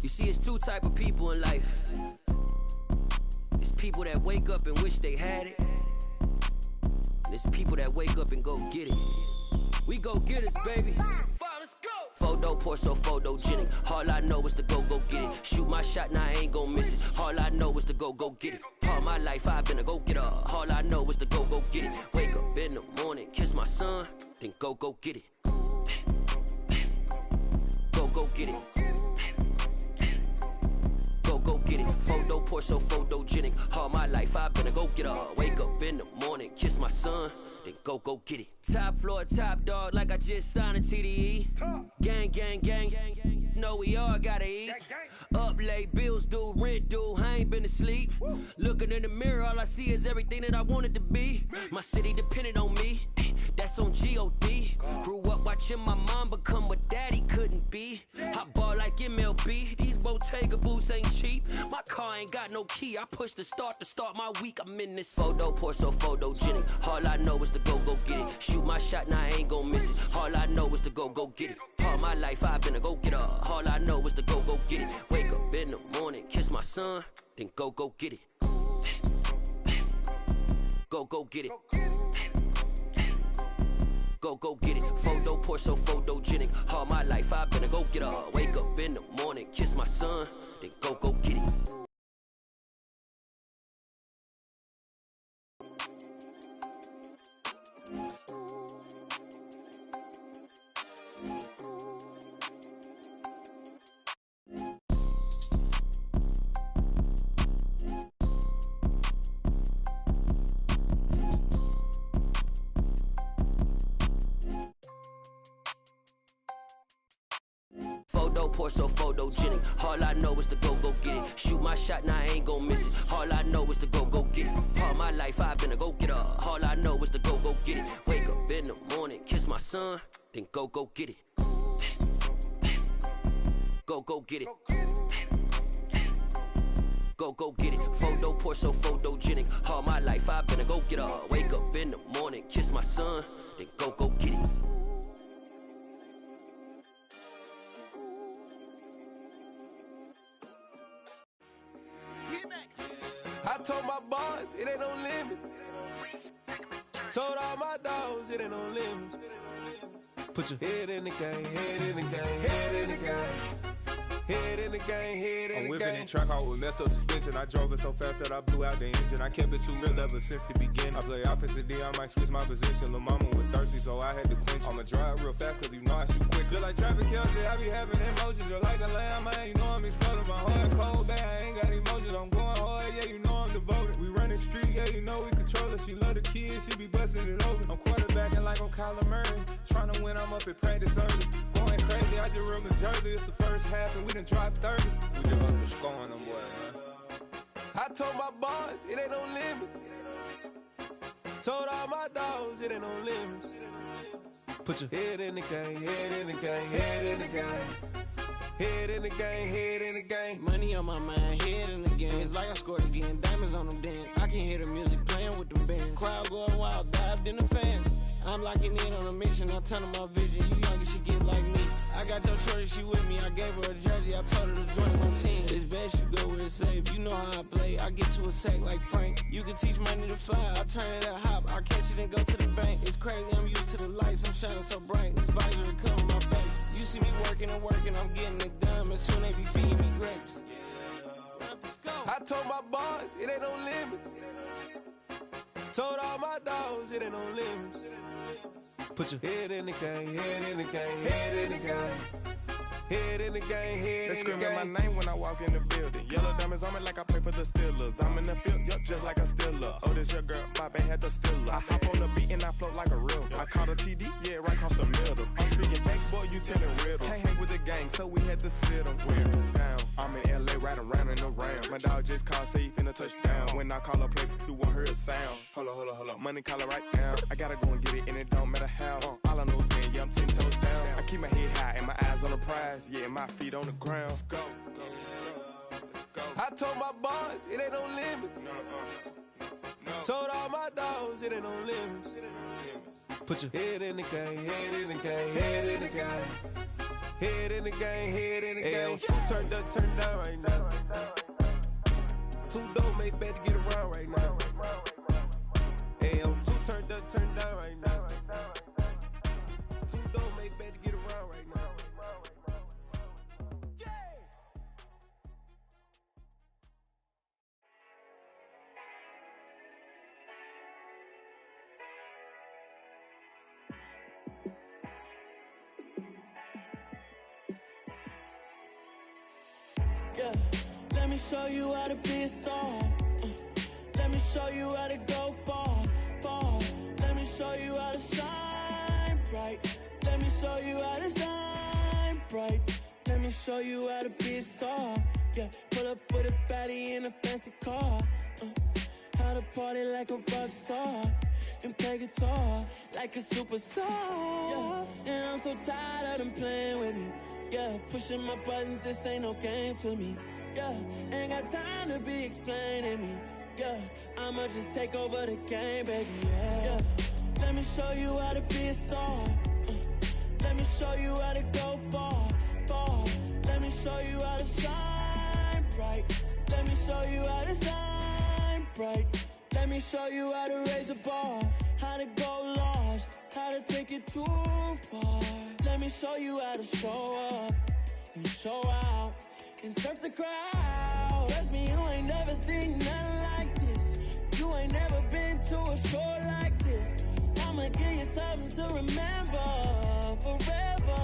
You see, it's 2 type of people in life. It's people that wake up and wish they had it. And it's people that wake up and go get it. We go get it, baby. Let's go. Photo pour so photogenic. All I know is to go get it. Shoot my shot, now I ain't gon' miss it. All I know is to go get it. All my life I've been a go-getter. All I know is to go get it. Wake up in the morning, kiss my son, then go get it. Go get it. Go get it. Photo pour so photogenic. All my life I've been a go-getter. Wake up in the morning, kiss my son, then go get it. Top floor, top dog, like I just signed a TDE. Gang, gang, gang, gang. Know we all gotta eat. Up late, bills due, rent due, I ain't been asleep. Looking in the mirror, all I see is everything that I wanted to be. My city depended on me, that's on G.O.D. Grew up watching my mom become what daddy couldn't be. I ball like MLB, these Bottega boots ain't cheap. My car ain't got no key, I push the start to start my week. I'm in this photo pour so photogenic. All I know is to go get it. Shoot my shot, now I ain't gon' miss it. All I know is to go get it. All my life I've been a go-getter. All I know is to go get it. Wake up in the morning, kiss my son, then go get it. Go get it. Go get it. Photo pour so photogenic. All my life I've been a go-getter. Wake up in the morning, kiss my son, then go get it. Photo pour so photogenic. All I know is to go get it. Shoot my shot, now I ain't gon' miss it. All I know is to go get it. All my life I've been a go-getter. All I know is to go get it. Wake up in the morning, kiss my son, then go get it. Go get it. Go get it. Photo pour so photogenic. All my life I've been a go-getter. Wake up in the morning, kiss my son, then go get it. I told my boys it ain't no limits. Told all my dogs it ain't no limits. Put your head in the game, head in the game, head in the game. Head in the game, head in the game. I'm whipping in track out with messed up suspension. I drove it so fast that I blew out the engine. I kept it too real ever since the beginning. I play offensive D, I might switch my position. Lil' mama was thirsty, so I had to quench. I'ma drive real fast, cause you know I shoot quick. Just like traffic Kelsey, I be having emotions. Just like a lamb, man, you know I'm exploding. My heart cold, bad, I ain't got emotions. I'm going hard, yeah, you know I'm devoted. We running streets, yeah, you know we control it. She love the kids, she be busting it over. I'm quarterbacking like I'm Kyler Murray. Trying to win, I'm up at practice early. Going crazy, I just real the jersey. It's the first half and we done dropped 30. We just up to scoring them, boy, man. I told my boys it ain't no limits. Told all my dogs it ain't no limits. Put your head in the game, head in the game, head in the game. Head in the game, head in the game. Money on my mind, head in the game. It's like I scored again, diamonds on them dance. I can hear the music playing with them bands. Crowd going wild, dived in the fans. I'm locking in on a mission, I'm turning my vision. You young and she get like me. I got your shorty, she with me. I gave her a jersey, I told her to join my team. It's best you go where it's safe. You know how I play. I get to a sack like Frank. You can teach money to fly. I turn it at hop. I catch it and go to the bank. It's crazy, I'm used to the lights. I'm shining so bright. This visor cover my face. You see me working and working. I'm getting it done. And soon they be feeding me grapes. I told my boys it ain't no limits. Told all my dogs it ain't no limits. Put your head in the game, head in the game, head in the game. Head in the game, head in the game. They screaming my name when I walk in the building. Yellow diamonds on me like I play for the Steelers. I'm in the field, yup, just like a Steeler. Oh, this your girl, my band had the Steeler. I hop on the beat and I float like a river. I caught a TD, yeah, right across the middle. I'm speaking thanks, boy, you telling riddles. Can't hang with the gang, so we had to sit them down. I'm in LA, riding around in the Ram. My dog just called, say he finna touch down. When I call a play, you won't hear a sound. Hold up, money call it right down. I gotta go and get it, and it don't matter how. All I know is man, yeah, I'm 10 toes down. I keep my head high and my eyes on the prize. Yeah, my feet on the ground. Let's go. Let's go. I told my boys it ain't no limits. Told all my dogs it ain't no limits. Put your head in the game, head in the game, head in the game. Head in the game, head in the game. Turned up, turned down right now. Too dope, make better get around right now. Hey, I'm too turned up, turned Yeah, let me show you how to be a star. Let me show you how to go far, far. Let me show you how to shine bright. Let me show you how to shine bright. Let me show you how to be a star. Yeah, pull up with a baddie in a fancy car. How to party like a rock star and play guitar like a superstar. Yeah, and I'm so tired of them playing with me. Yeah, pushing my buttons, this ain't no game to me. Yeah, ain't got time to be explaining me. Yeah, I'ma just take over the game, baby. Yeah, let me show you how to be a star. Let me show you how to go far, far. Let me show you how to shine bright. Let me show you how to shine bright. Let me show you how to raise the bar, how to go large, how to take it too far. Let me show you how to show up and show out and surf the crowd. Trust me, you ain't never seen nothing like this. You ain't never been to a show like this. I'ma give you something to remember forever.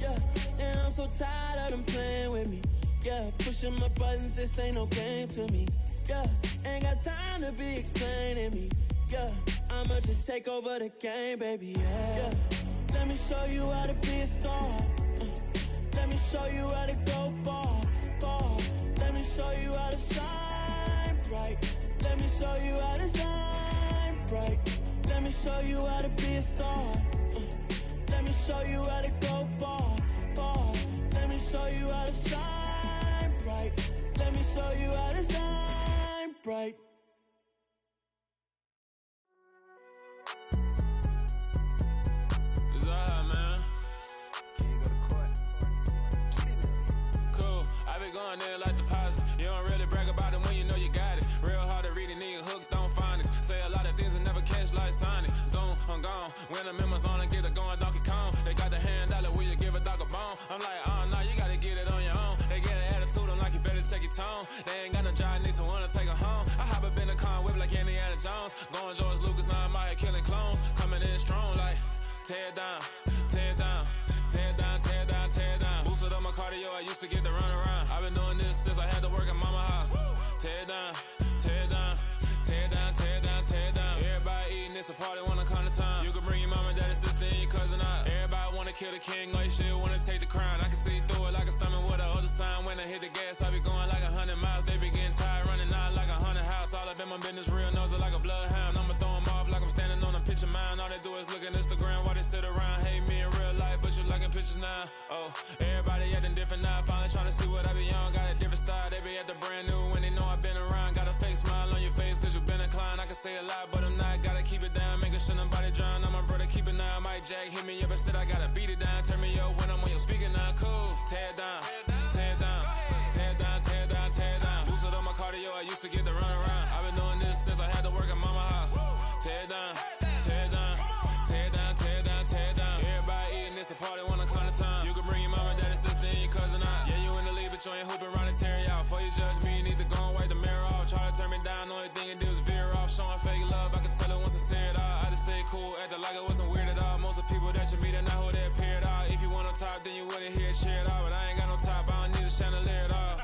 Yeah, and I'm so tired of them playing with me. Yeah, pushing my buttons, this ain't no game to me. Yeah, ain't got time to be explaining me. Yeah, I'ma just take over the game, baby. Yeah, let me show you how to be a star. Let me show you how to go far, far. Let me show you how to shine bright. Let me show you how to shine bright. Let me show you how to be a star. Let me show you how to go far, far. Let me show you how to shine bright. Let me show you how to shine bright. It's alright, man. Cool, I be going there like deposit. You don't really brag about it when you know you got it. Real hard to read a nigga hooked on phonics. Say a lot of things and never catch like Sonic. Zone, I'm gone. When I'm in my zone, I get it going Donkey Kong. They got the $100, will you give a dog a bone? I'm like, oh no, you gotta get it on your own. They get an attitude, I'm like, you better check your tone. They ain't got no job, need someone to take her home. I hop up in the car, whip like Indiana Jones. Going George Lucas, now I'm out here killing clones. Coming in strong like, tear down, tear down, tear down, tear down, tear down. Boosted up my cardio, I used to get to run around. I've been doing this since I had to work at mama house. Tear down, tear down, tear down, tear down, tear down. Everybody eating, it's a party, wanna come to time. You can bring your mama, daddy, sister, and your cousin out. Everybody wanna kill the king, like shit, wanna take the crown. I can see through it like a stomach with a other sign. When I hit the gas, I be going like 100 miles. They be getting tired, running out like 100 house. All up in my business, real nose like a bloodhound. I'ma throw them off like I'm standing on a picture mound. All they do is look at Instagram while they sit around. Hate me in real life, but you liking pictures now. Oh, everybody acting different now. Finally trying to see what I be on. Got a different style, they be at the brand new when they know I've been around. Got a fake smile on your face cause you been inclined. I can say a lot, but I'm not. Gotta keep it down, making sure nobody drown. I'm my brother, keep it now. Mike Jack hit me up and said I gotta beat it down. Turn me up when I'm on your speaker now. Cool, tear down, tear down, tear down, tear down, tear down. Boosted up my cardio, I used to get to run around. I've been doing this since I had to work at mama house. Tear down, tear down, tear down, tear down, tear down. Everybody eating, it's a party, wanna come to time. You can bring your mama, daddy, sister, and your cousin out. Yeah, you in the league, but you ain't hooping around and tearing out. Before you judge me, you need to go and wipe the mirror off. Try to turn me down, the only thing you do is veer off. Showing fake love, I can tell it once I say it all. I just stay cool, acting like it wasn't weird at all. Most of the people that you meet are not who they appear at all. If you want on top, then you wouldn't hear it cheer at all. But I ain't got no top, I don't need a chandelier at all.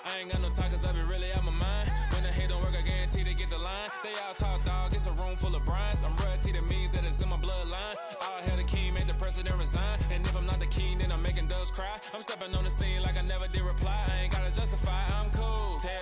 I ain't got no talk cause I be really out my mind. When the hate don't work, I guarantee they get the line. They all talk dog, it's a room full of brinds. I'm royalty, that means that it's in my bloodline. All hell the king, made the president resign. And if I'm not the king, then I'm making doves cry. I'm stepping on the scene like I never did reply. I ain't gotta justify, I'm cool. Tear